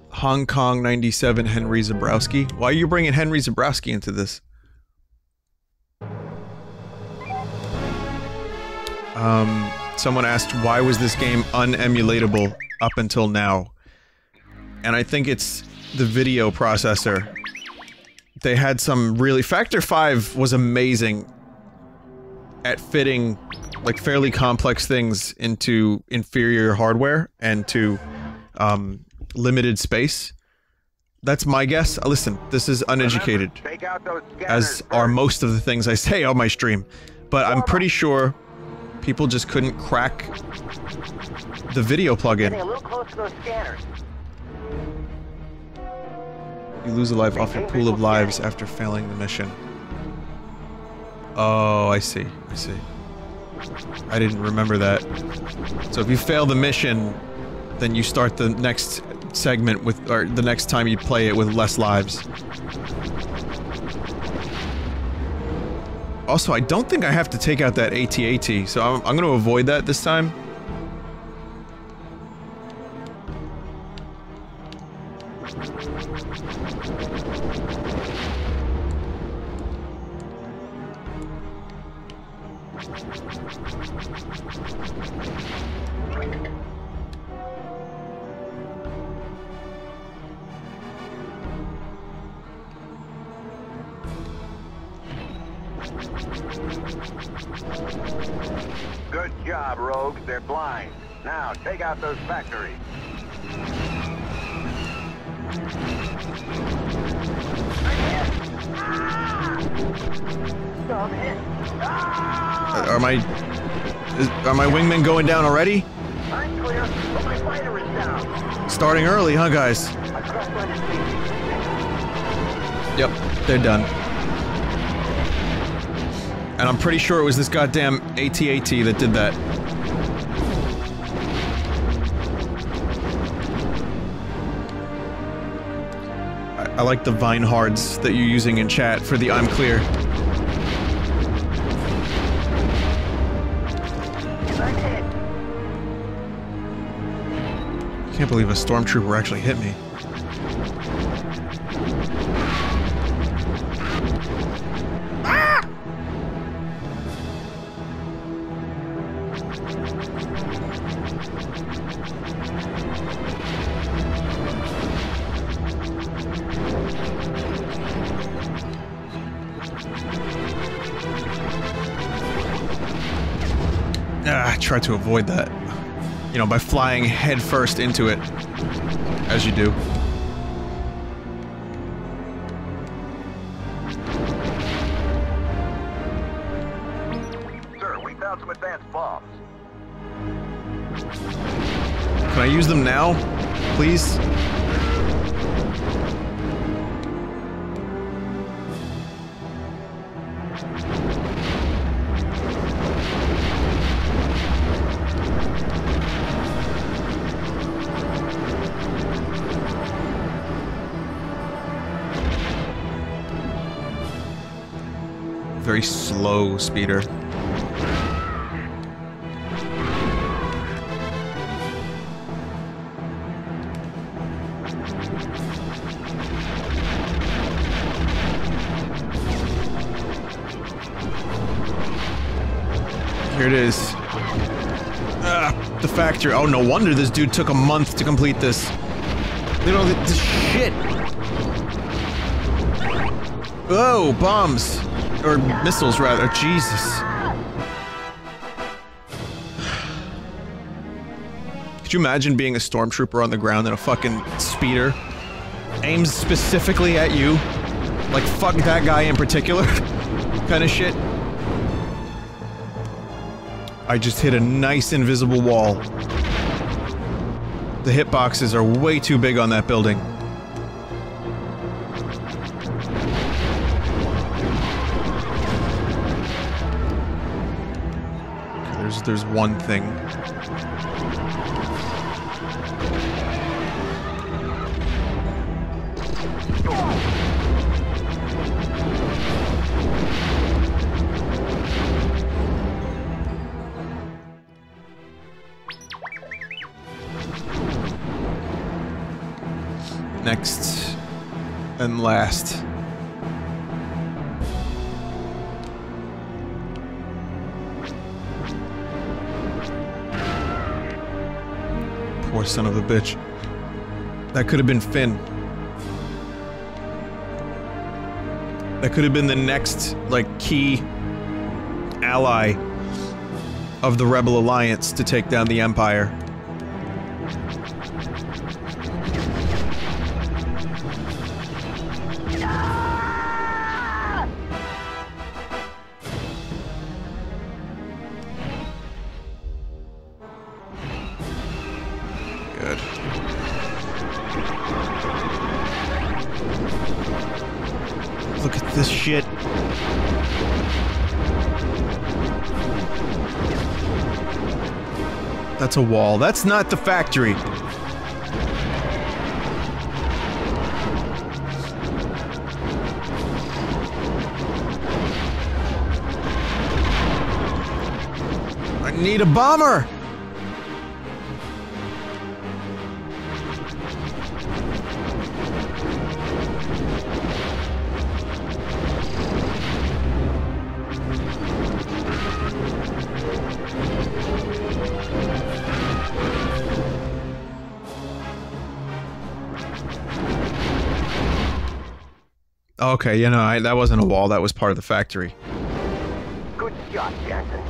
Hong Kong 97 Henry Zabrowski. Why are you bringing Henry Zabrowski into this? Someone asked, why was this game unemulatable up until now? And I think it's the video processor. They had some really... Factor 5 was amazing at fitting, like, fairly complex things into inferior hardware and to, limited space. That's my guess. Listen, this is uneducated, Take out those as scanners are first. most of the things I say on my stream. But I'm pretty sure people just couldn't crack the video Getting plugin. a little close to those scanners. You lose a life off your pool of lives after failing the mission. Oh, I see. I see. I didn't remember that. So if you fail the mission, then you start the next segment with, or the next time you play it with less lives. Also, I don't think I have to take out that AT-AT, so I'm gonna avoid that this time. Good job, rogues. They're blind. Now, take out those factories. Are my wingmen going down already? I'm clear, but my fighter is down. Starting early, huh, guys? I crossed line of sight. Yep, they're done. And I'm pretty sure it was this goddamn AT-AT that did that. I like the Vine Hards that you're using in chat for the I'm clear. I'm hit. Can't believe a stormtrooper actually hit me. I tried to avoid that. You know, by flying headfirst into it. As you do. Sir, we found some advanced bombs. Can I use them now? Please? Very slow speeder. Here it is. The factory. Oh, no wonder this dude took a month to complete this. You know, this shit. Oh, bombs. Or missiles, rather. Jesus. Could you imagine being a stormtrooper on the ground in a fucking speeder? Aims specifically at you? Like, fuck that guy in particular? Kind of shit. I just hit a nice invisible wall. The hitboxes are way too big on that building. There's one thing. Next and last. Poor son of a bitch. That could have been Finn. That could have been the next, like, key ally of the Rebel Alliance to take down the Empire. Look at this shit. That's a wall. That's not the factory. I need a bomber. Okay, you know, that wasn't a wall, that was part of the factory. Good shot, Jansen.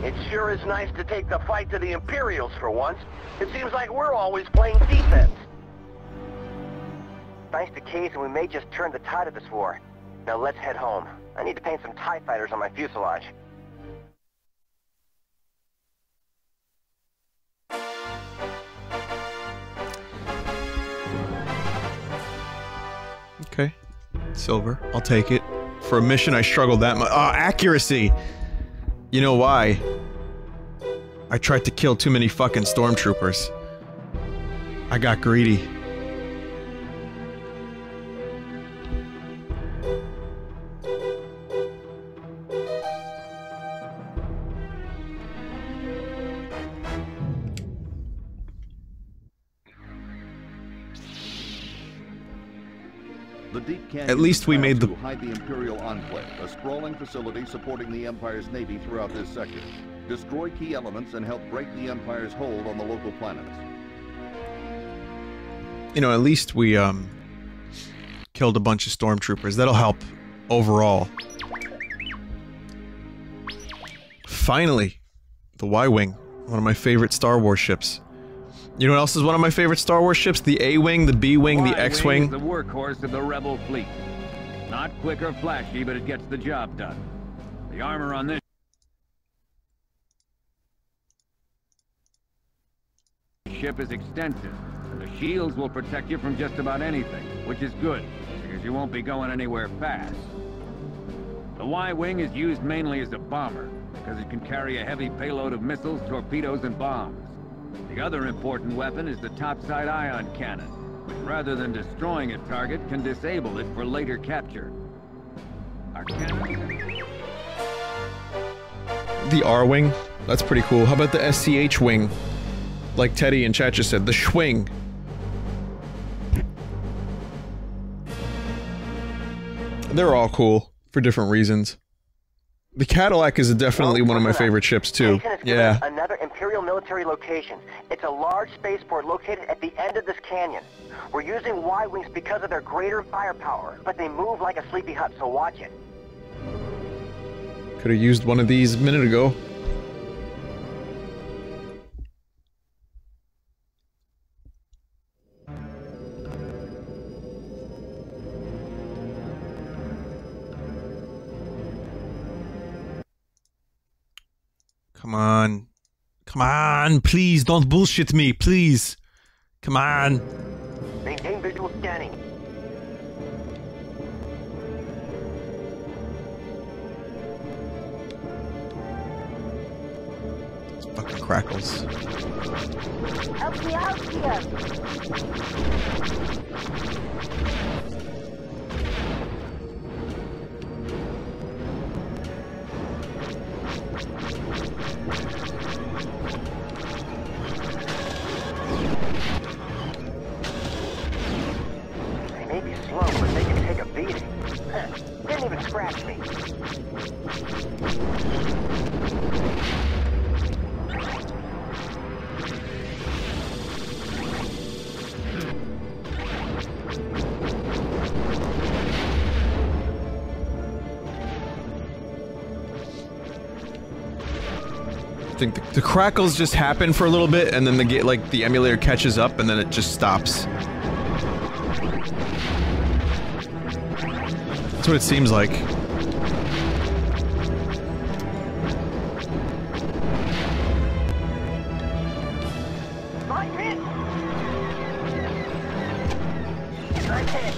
It sure is nice to take the fight to the Imperials for once. It seems like we're always playing defense. Thanks to Case, and we may just turn the tide of this war. Now let's head home. I need to paint some TIE fighters on my fuselage. Okay. Silver. I'll take it. For a mission I struggled that much. Oh, accuracy! You know why? I tried to kill too many fucking stormtroopers. I got greedy. The Deep Canyon At least we made the... to hide the Imperial Enclave, a sprawling facility supporting the Empire's navy throughout this sector. Destroy key elements and help break the Empire's hold on the local planets. You know, at least we, killed a bunch of stormtroopers. That'll help overall. Finally! The Y-Wing. One of my favorite Star Wars ships. You know what else is one of my favorite Star Wars ships? The A-Wing, the B-Wing, the X-Wing. The workhorse of the Rebel fleet. Not quick or flashy, but it gets the job done. The armor on this ship is extensive, and the shields will protect you from just about anything, which is good, because you won't be going anywhere fast. The Y-Wing is used mainly as a bomber, because it can carry a heavy payload of missiles, torpedoes, and bombs. The other important weapon is the topside ion cannon, which rather than destroying a target, can disable it for later capture. Our cannon... The R-Wing? That's pretty cool. How about the SCH Wing? Like Teddy and chat just said, the Schwing. They're all cool, for different reasons. The Cadillac is definitely one of my favorite ships, too. Yeah. Another Imperial military location. It's a large spaceport located at the end of this canyon. We're using Y-Wings because of their greater firepower, but they move like a sleepy hut, so watch it. Could have used one of these a minute ago. Come on. Come on, please, don't bullshit me, please. Come on. Maintain visual scanning. Fucking crackles. Help me out here! They may be slow, but they can take a beating. Didn't even scratch me. I think the crackles just happen for a little bit, and then the emulator catches up, and then it just stops. That's what it seems like. My hit! Nice hit!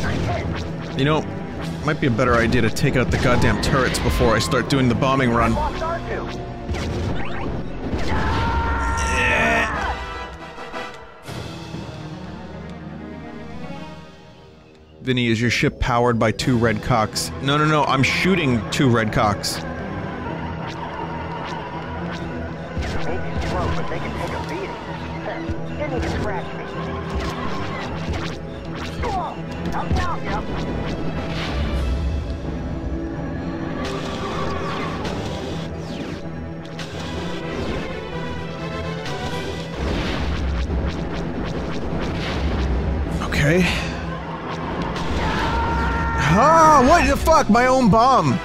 Nice hit! You know, might be a better idea to take out the goddamn turrets before I start doing the bombing run. Lost R2. Vinny, is your ship powered by 2 red cocks? No, no, no, I'm shooting 2 red cocks. They may be slow, but they can take a beating. Didn't even scratch me. Whoa! Help me out, yep. Okay. Ah, what the fuck? My own bomb!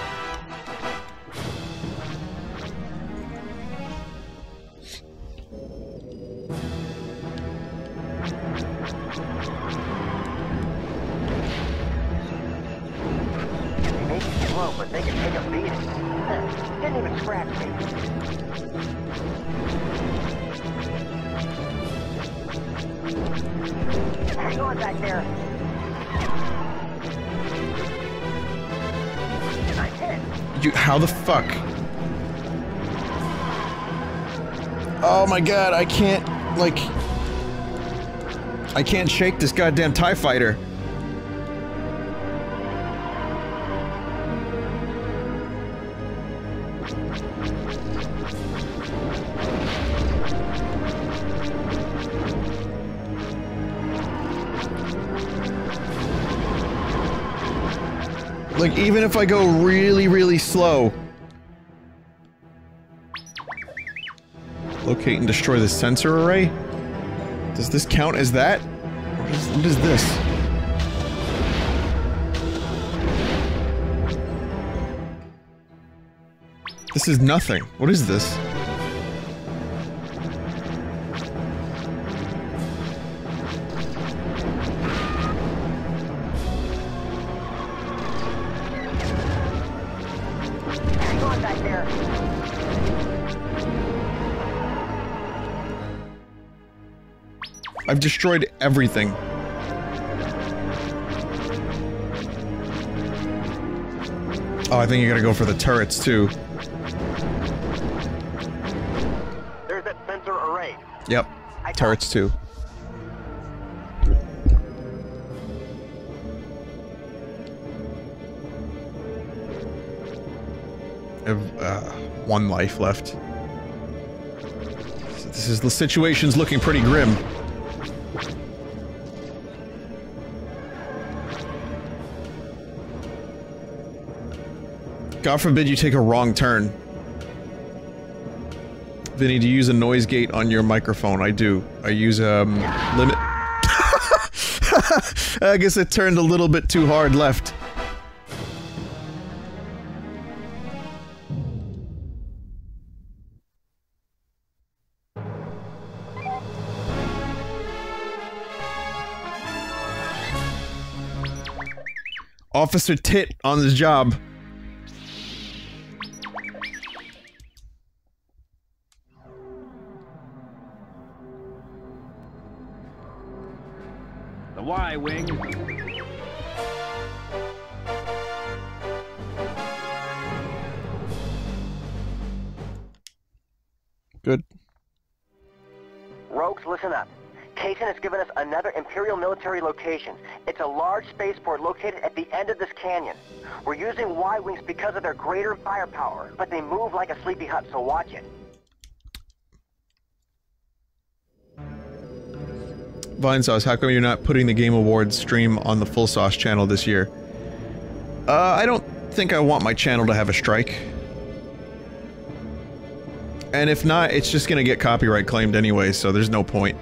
They may be slow, but they can take a beating. Didn't even scratch me. Hang on back there. Nice hit. How the fuck? Oh my god, I can't, like... I can't shake this goddamn TIE fighter. Like, even if I go really, really slow... Locate and destroy the sensor array? Does this count as that? What is this? This is nothing. What is this? Hang on back there. I've destroyed everything. Oh, I think you gotta go for the turrets, too. There's that sensor array. Yep. Turrets, too. I have, 1 life left. So the situation's looking pretty grim. God forbid you take a wrong turn. Vinny, do you use a noise gate on your microphone? I do. I use, limit... I guess it turned a little bit too hard left. Officer Tit on the job. The Y-Wing. listen up. Kaysen has given us another Imperial military location. It's a large spaceport located at the end of this canyon. We're using Y-wings because of their greater firepower, but they move like a sleepy hut, so watch it. Vinesauce, how come you're not putting the Game Awards stream on the Full Sauce channel this year? I don't think I want my channel to have a strike. And if not, it's just gonna get copyright claimed anyway, so there's no point.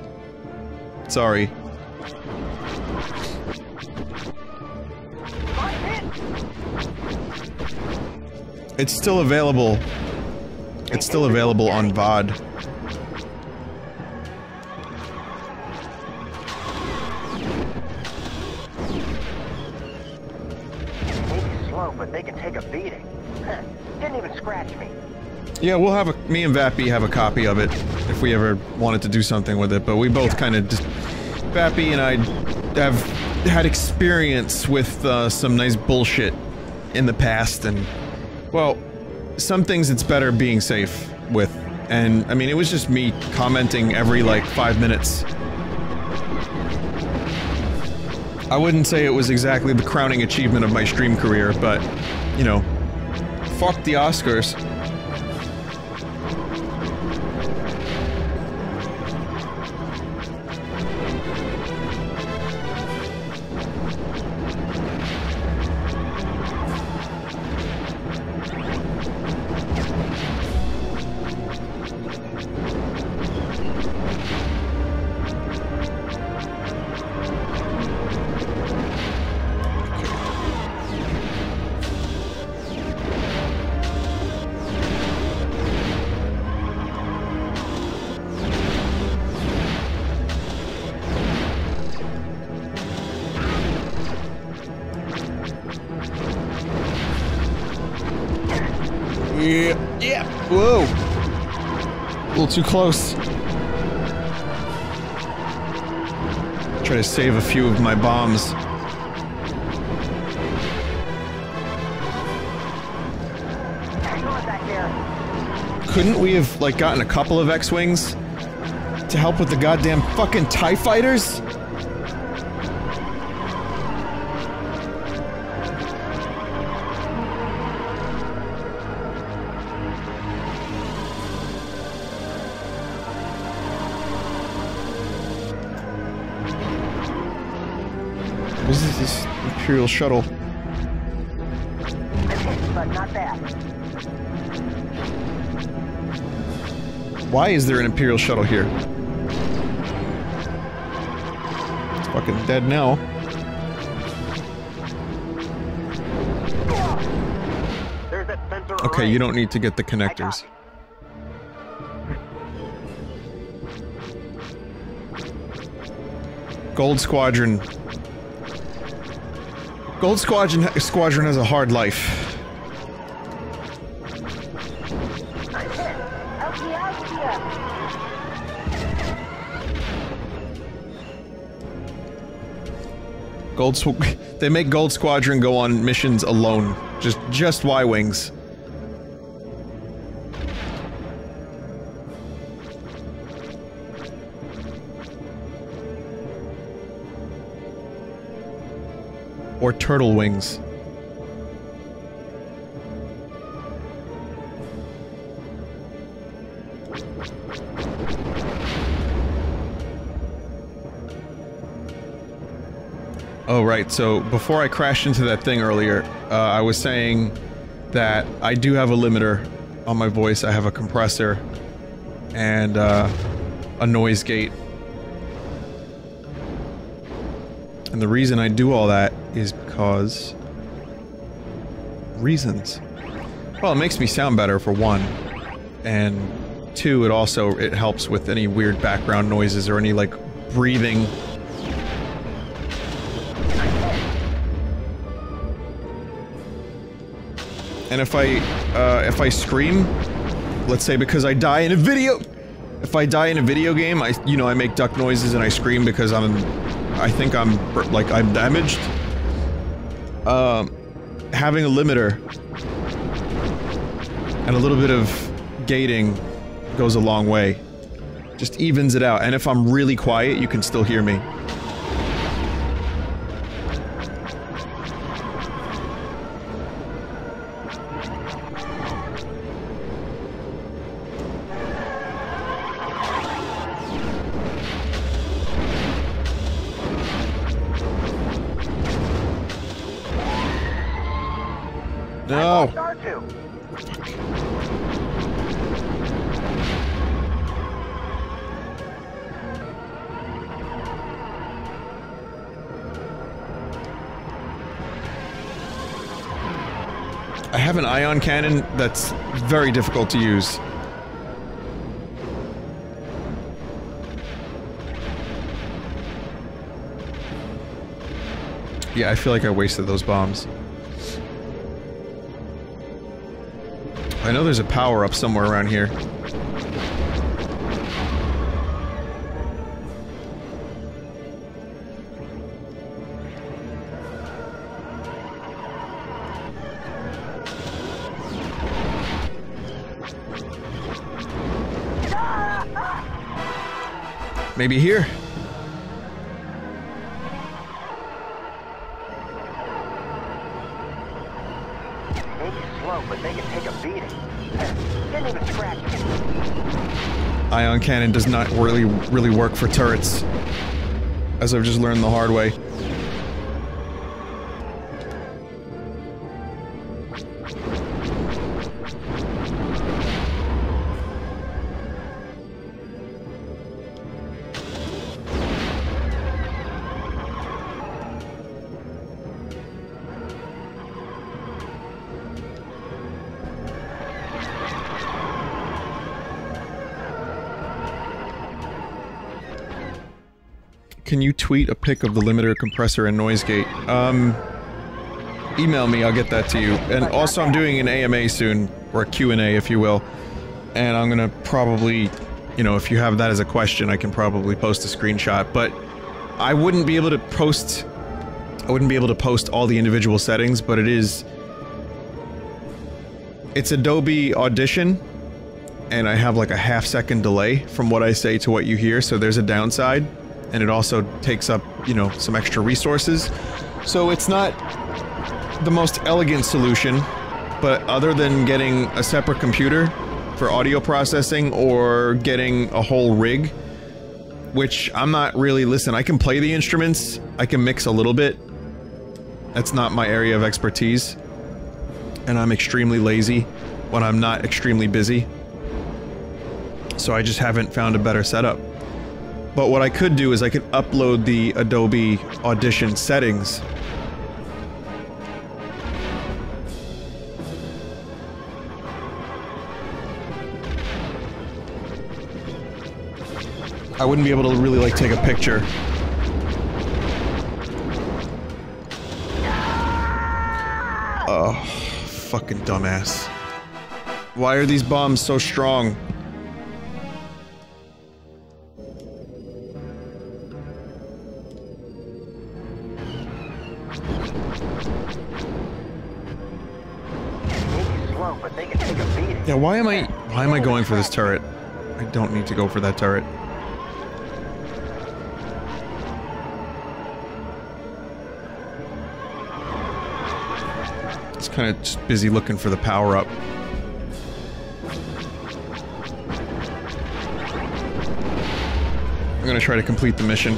Sorry. It's still available. It's still available on VOD. Maybe slow, but they can take a beating. Didn't even scratch me. Yeah, we'll have a- me and Vappy have a copy of it if we ever wanted to do something with it, but we both kind of just- Vappy and I have had experience with some nice bullshit in the past, and well, some things it's better being safe with, and I mean it was just me commenting every like 5 minutes. I wouldn't say it was exactly the crowning achievement of my stream career, but, you know, fuck the Oscars. Yeah, whoa! A little too close. Try to save a few of my bombs. Couldn't we have, like, gotten a couple of X-Wings to help with the goddamn fucking TIE fighters? What is this Imperial shuttle? I'm hit, but not bad. Why is there an Imperial shuttle here? It's fucking dead now. There's that sensor Okay, array. you don't need to get the connectors. Gold Squadron. Gold Squadron has a hard life. I'm hit. Help me out here. They make Gold Squadron go on missions alone. Just Y-Wings. Or Turtle Wings. Oh, right, so before I crashed into that thing earlier, I was saying that I do have a limiter on my voice. I have a compressor and a noise gate. And the reason I do all that is because... reasons. Well, it makes me sound better, for one. And two, it helps with any weird background noises or any, like, breathing. And if I scream, let's say because I die in a video... If I die in a video game, I make duck noises and I scream because I think I'm damaged. Having a limiter and a little bit of gating goes a long way. Just evens it out, and if I'm really quiet, you can still hear me. No! I have an ion cannon that's very difficult to use. Yeah, I feel like I wasted those bombs. I know there's a power-up somewhere around here. Maybe here. Maybe slow, but they can take a beating. Didn't even scratch it. Ion cannon does not really work for turrets, as I've just learned the hard way. Can you tweet a pic of the limiter, compressor, and noise gate? Email me, I'll get that to you. And also I'm doing an AMA soon, or a Q&A if you will. And I'm gonna probably, you know, if you have that as a question, I can probably post a screenshot, but I wouldn't be able to post all the individual settings, but it's Adobe Audition, and I have like a half-second delay from what I say to what you hear, so there's a downside. And it also takes up, you know, some extra resources. So it's not the most elegant solution, but other than getting a separate computer for audio processing or getting a whole rig, which I'm not really... Listen, I can play the instruments, I can mix a little bit. That's not my area of expertise. And I'm extremely lazy when I'm not extremely busy. So I just haven't found a better setup. But what I could do is I could upload the Adobe Audition settings. I wouldn't be able to really, like, take a picture. Oh, fucking dumbass. Why are these bombs so strong? Yeah, why am I going for this turret? I don't need to go for that turret. It's kind of just busy looking for the power-up. I'm gonna try to complete the mission.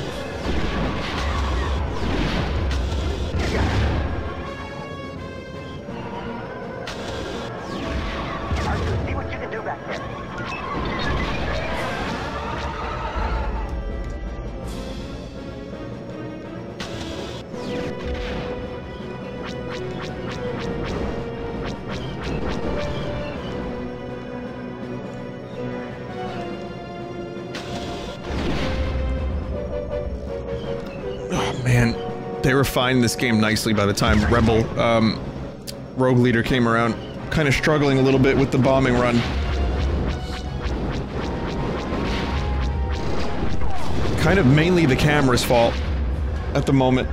They refined this game nicely by the time Rebel, Rogue Leader came around. Kind of struggling a little bit with the bombing run. Kind of mainly the camera's fault at the moment.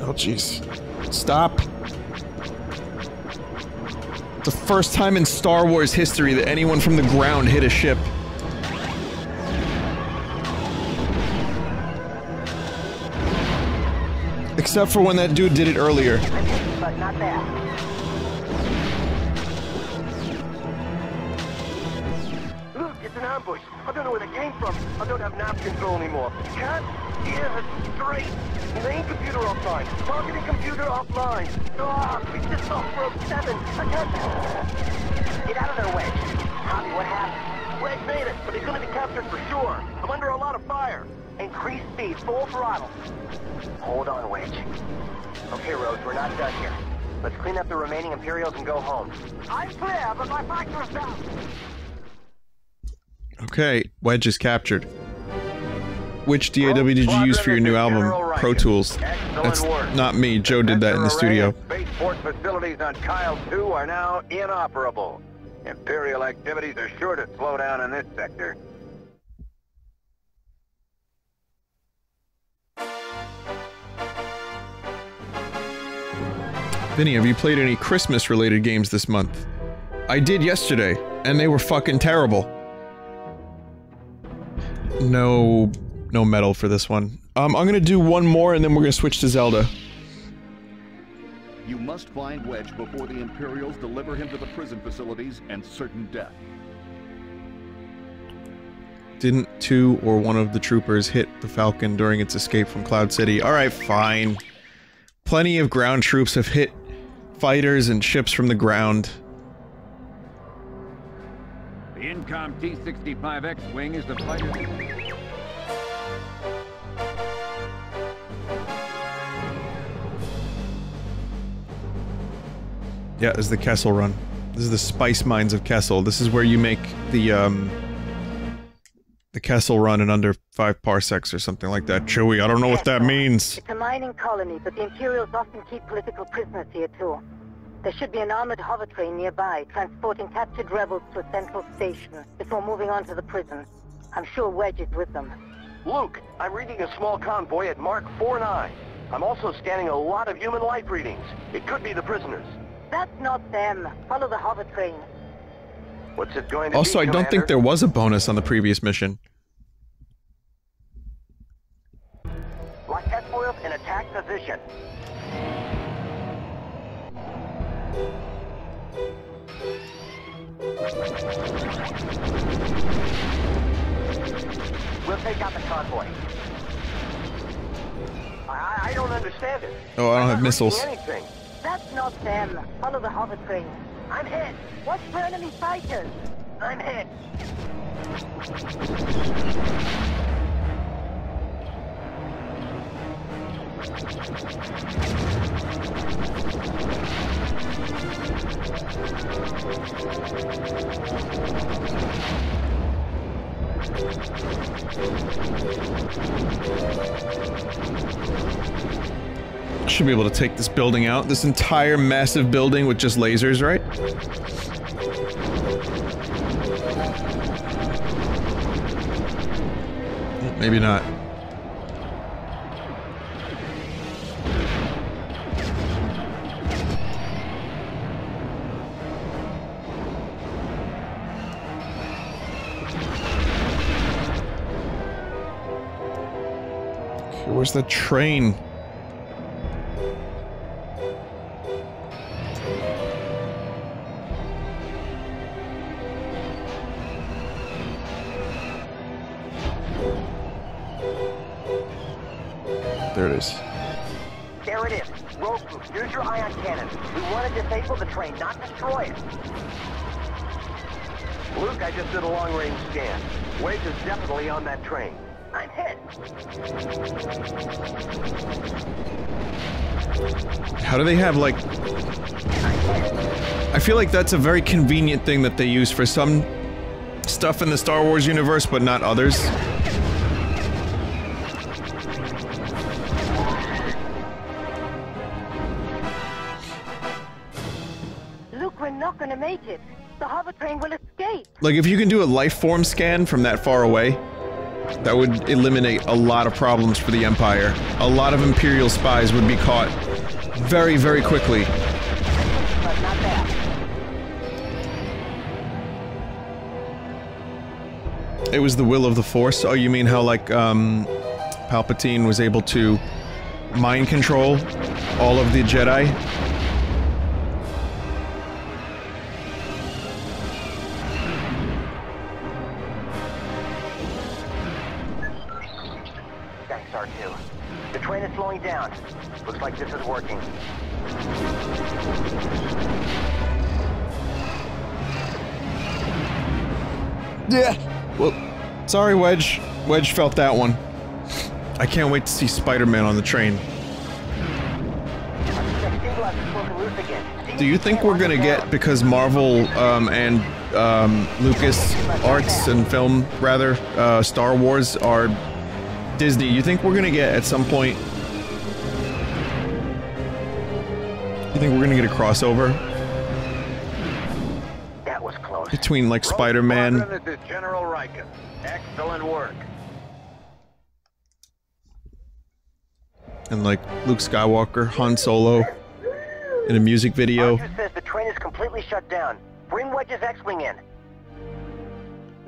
Oh jeez. Stop. It's the first time in Star Wars history that anyone from the ground hit a ship. Except for when that dude did it earlier. I'm hit, but not bad. Look, it's an ambush. I don't know where they came from. I don't have nav control anymore. Can't hear straight. Main computer offline. Targeting computer offline. Ah, we just off road 7. I can't... Get out of there, Wedge. Tommy, what happened? Wedge made it, but he's gonna be captured for sure. I'm under a lot of fire. Increase speed, full throttle. Hold on, Wedge. Okay, Rhodes, we're not done here. Let's clean up the remaining Imperials and go home. I'm clear, but my factor is down. Okay, Wedge is captured. Which DAW did you use for your new album, Pro Tools? That's not me, Joe did that in the studio. Spaceport facilities on Kyle 2 are now inoperable. Imperial activities are sure to slow down in this sector. Vinny, have you played any Christmas-related games this month? I did yesterday, and they were fucking terrible. No medal for this one. I'm gonna do one more, and then we're gonna switch to Zelda. You must find Wedge before the Imperials deliver him to the prison facilities and certain death. Didn't two or one of the troopers hit the Falcon during its escape from Cloud City? Alright, fine. Plenty of ground troops have hit fighters and ships from the ground. The Incom T-65 X-Wing is the fighter... Yeah, this is the Kessel Run. This is the spice mines of Kessel. This is where you make the Kessel Run in under 5 parsecs or something like that. Chewie, I don't know what that means. It's a mining colony, but the Imperials often keep political prisoners here too. There should be an armored hover train nearby, transporting captured rebels to a central station before moving on to the prison. I'm sure Wedge is with them. Luke, I'm reading a small convoy at Mark 49. I'm also scanning a lot of human life readings. It could be the prisoners. That's not them. Follow the hover train. What's it going to Also, be, I don't think Commander? there was a bonus on the previous mission. Lock S-foils in attack position. We'll take out the convoy. I don't understand it. Oh, I don't have I'm not missiles. reading anything. That's not them. Follow the hover train. I'm hit. Watch for enemy fighters. I'm hit. Should be able to take this building out. This entire massive building with just lasers, right? Maybe not. Okay, where's the train? There it is. There it is. Rogue group, use your ion cannon. We want to disable the train, not destroy it. Luke, I just did a long-range scan. Wedge is definitely on that train. I'm hit. How do they have, like... I feel like that's a very convenient thing that they use for some stuff in the Star Wars universe, but not others. Luke, we're not gonna make it. The hover train will escape. Like, if you can do a life form scan from that far away, that would eliminate a lot of problems for the Empire. A lot of Imperial spies would be caught very, very quickly. But not bad. It was the will of the Force. Oh, you mean how, like, Palpatine was able to mind control all of the Jedi. Thanks, R2. The train is slowing down. Looks like this is working. Yeah. Well, sorry, Wedge. Wedge felt that one. I can't wait to see Spider-Man on the train. Do you think we're gonna get, because Marvel and Lucas Arts and Film, rather, Star Wars are Disney, you think we're gonna get at some point? You think we're gonna get a crossover? That was close. Between, like, Spider-Man... This is General Riken. Excellent work. and, like, Luke Skywalker, Han Solo, in a music video. R2 says the train is completely shut down. Bring Wedge's X-Wing in.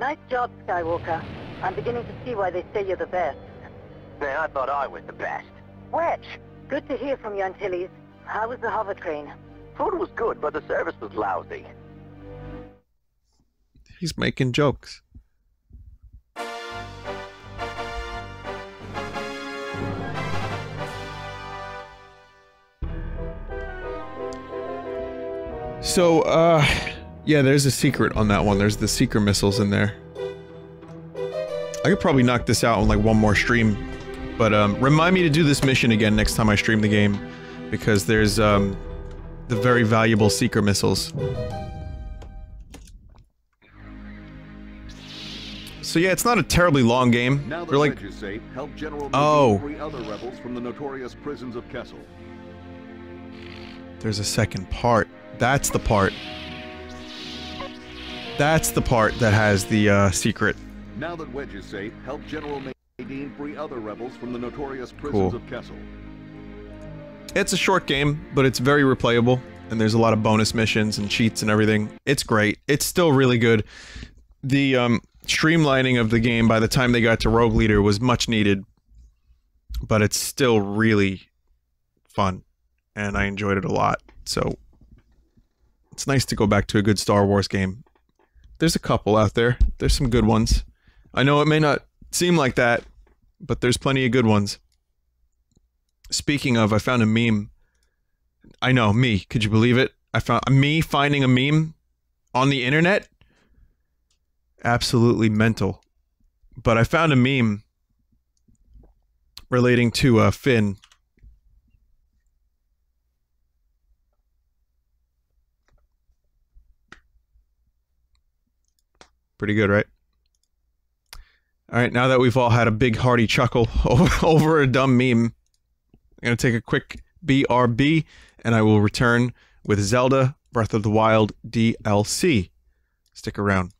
Nice job, Skywalker. I'm beginning to see why they say you're the best. Man, I thought I was the best. Wedge! Good to hear from you, Antilles. How was the hover train? Food was good, but the service was lousy. He's making jokes. So, yeah, there's a secret on that one. There's the seeker missiles in there. I could probably knock this out on, like, one more stream. But, remind me to do this mission again next time I stream the game. Because there's, the very valuable seeker missiles. So yeah, it's not a terribly long game. Now that We're like, Wedge is safe, help General Oh. Medivh free other rebels from the notorious prisons of Kessel. there's a second part. That's the part. That's the part that has the, secret. Now that Wedge is safe, help General Nadine free other rebels from the notorious prisons Cool. of Kessel. It's a short game, but it's very replayable, and there's a lot of bonus missions and cheats and everything. It's great. It's still really good. The, streamlining of the game by the time they got to Rogue Leader was much needed, but it's still really fun, and I enjoyed it a lot, so it's nice to go back to a good Star Wars game. There's a couple out there. There's some good ones. I know it may not seem like that, but there's plenty of good ones. Speaking of, I found a meme. I know, me. Could you believe it? I found me finding a meme on the internet? Absolutely mental. But I found a meme relating to Finn. Pretty good, right? Alright, now that we've all had a big hearty chuckle over a dumb meme, I'm going to take a quick BRB, and I will return with Zelda Breath of the Wild DLC. Stick around.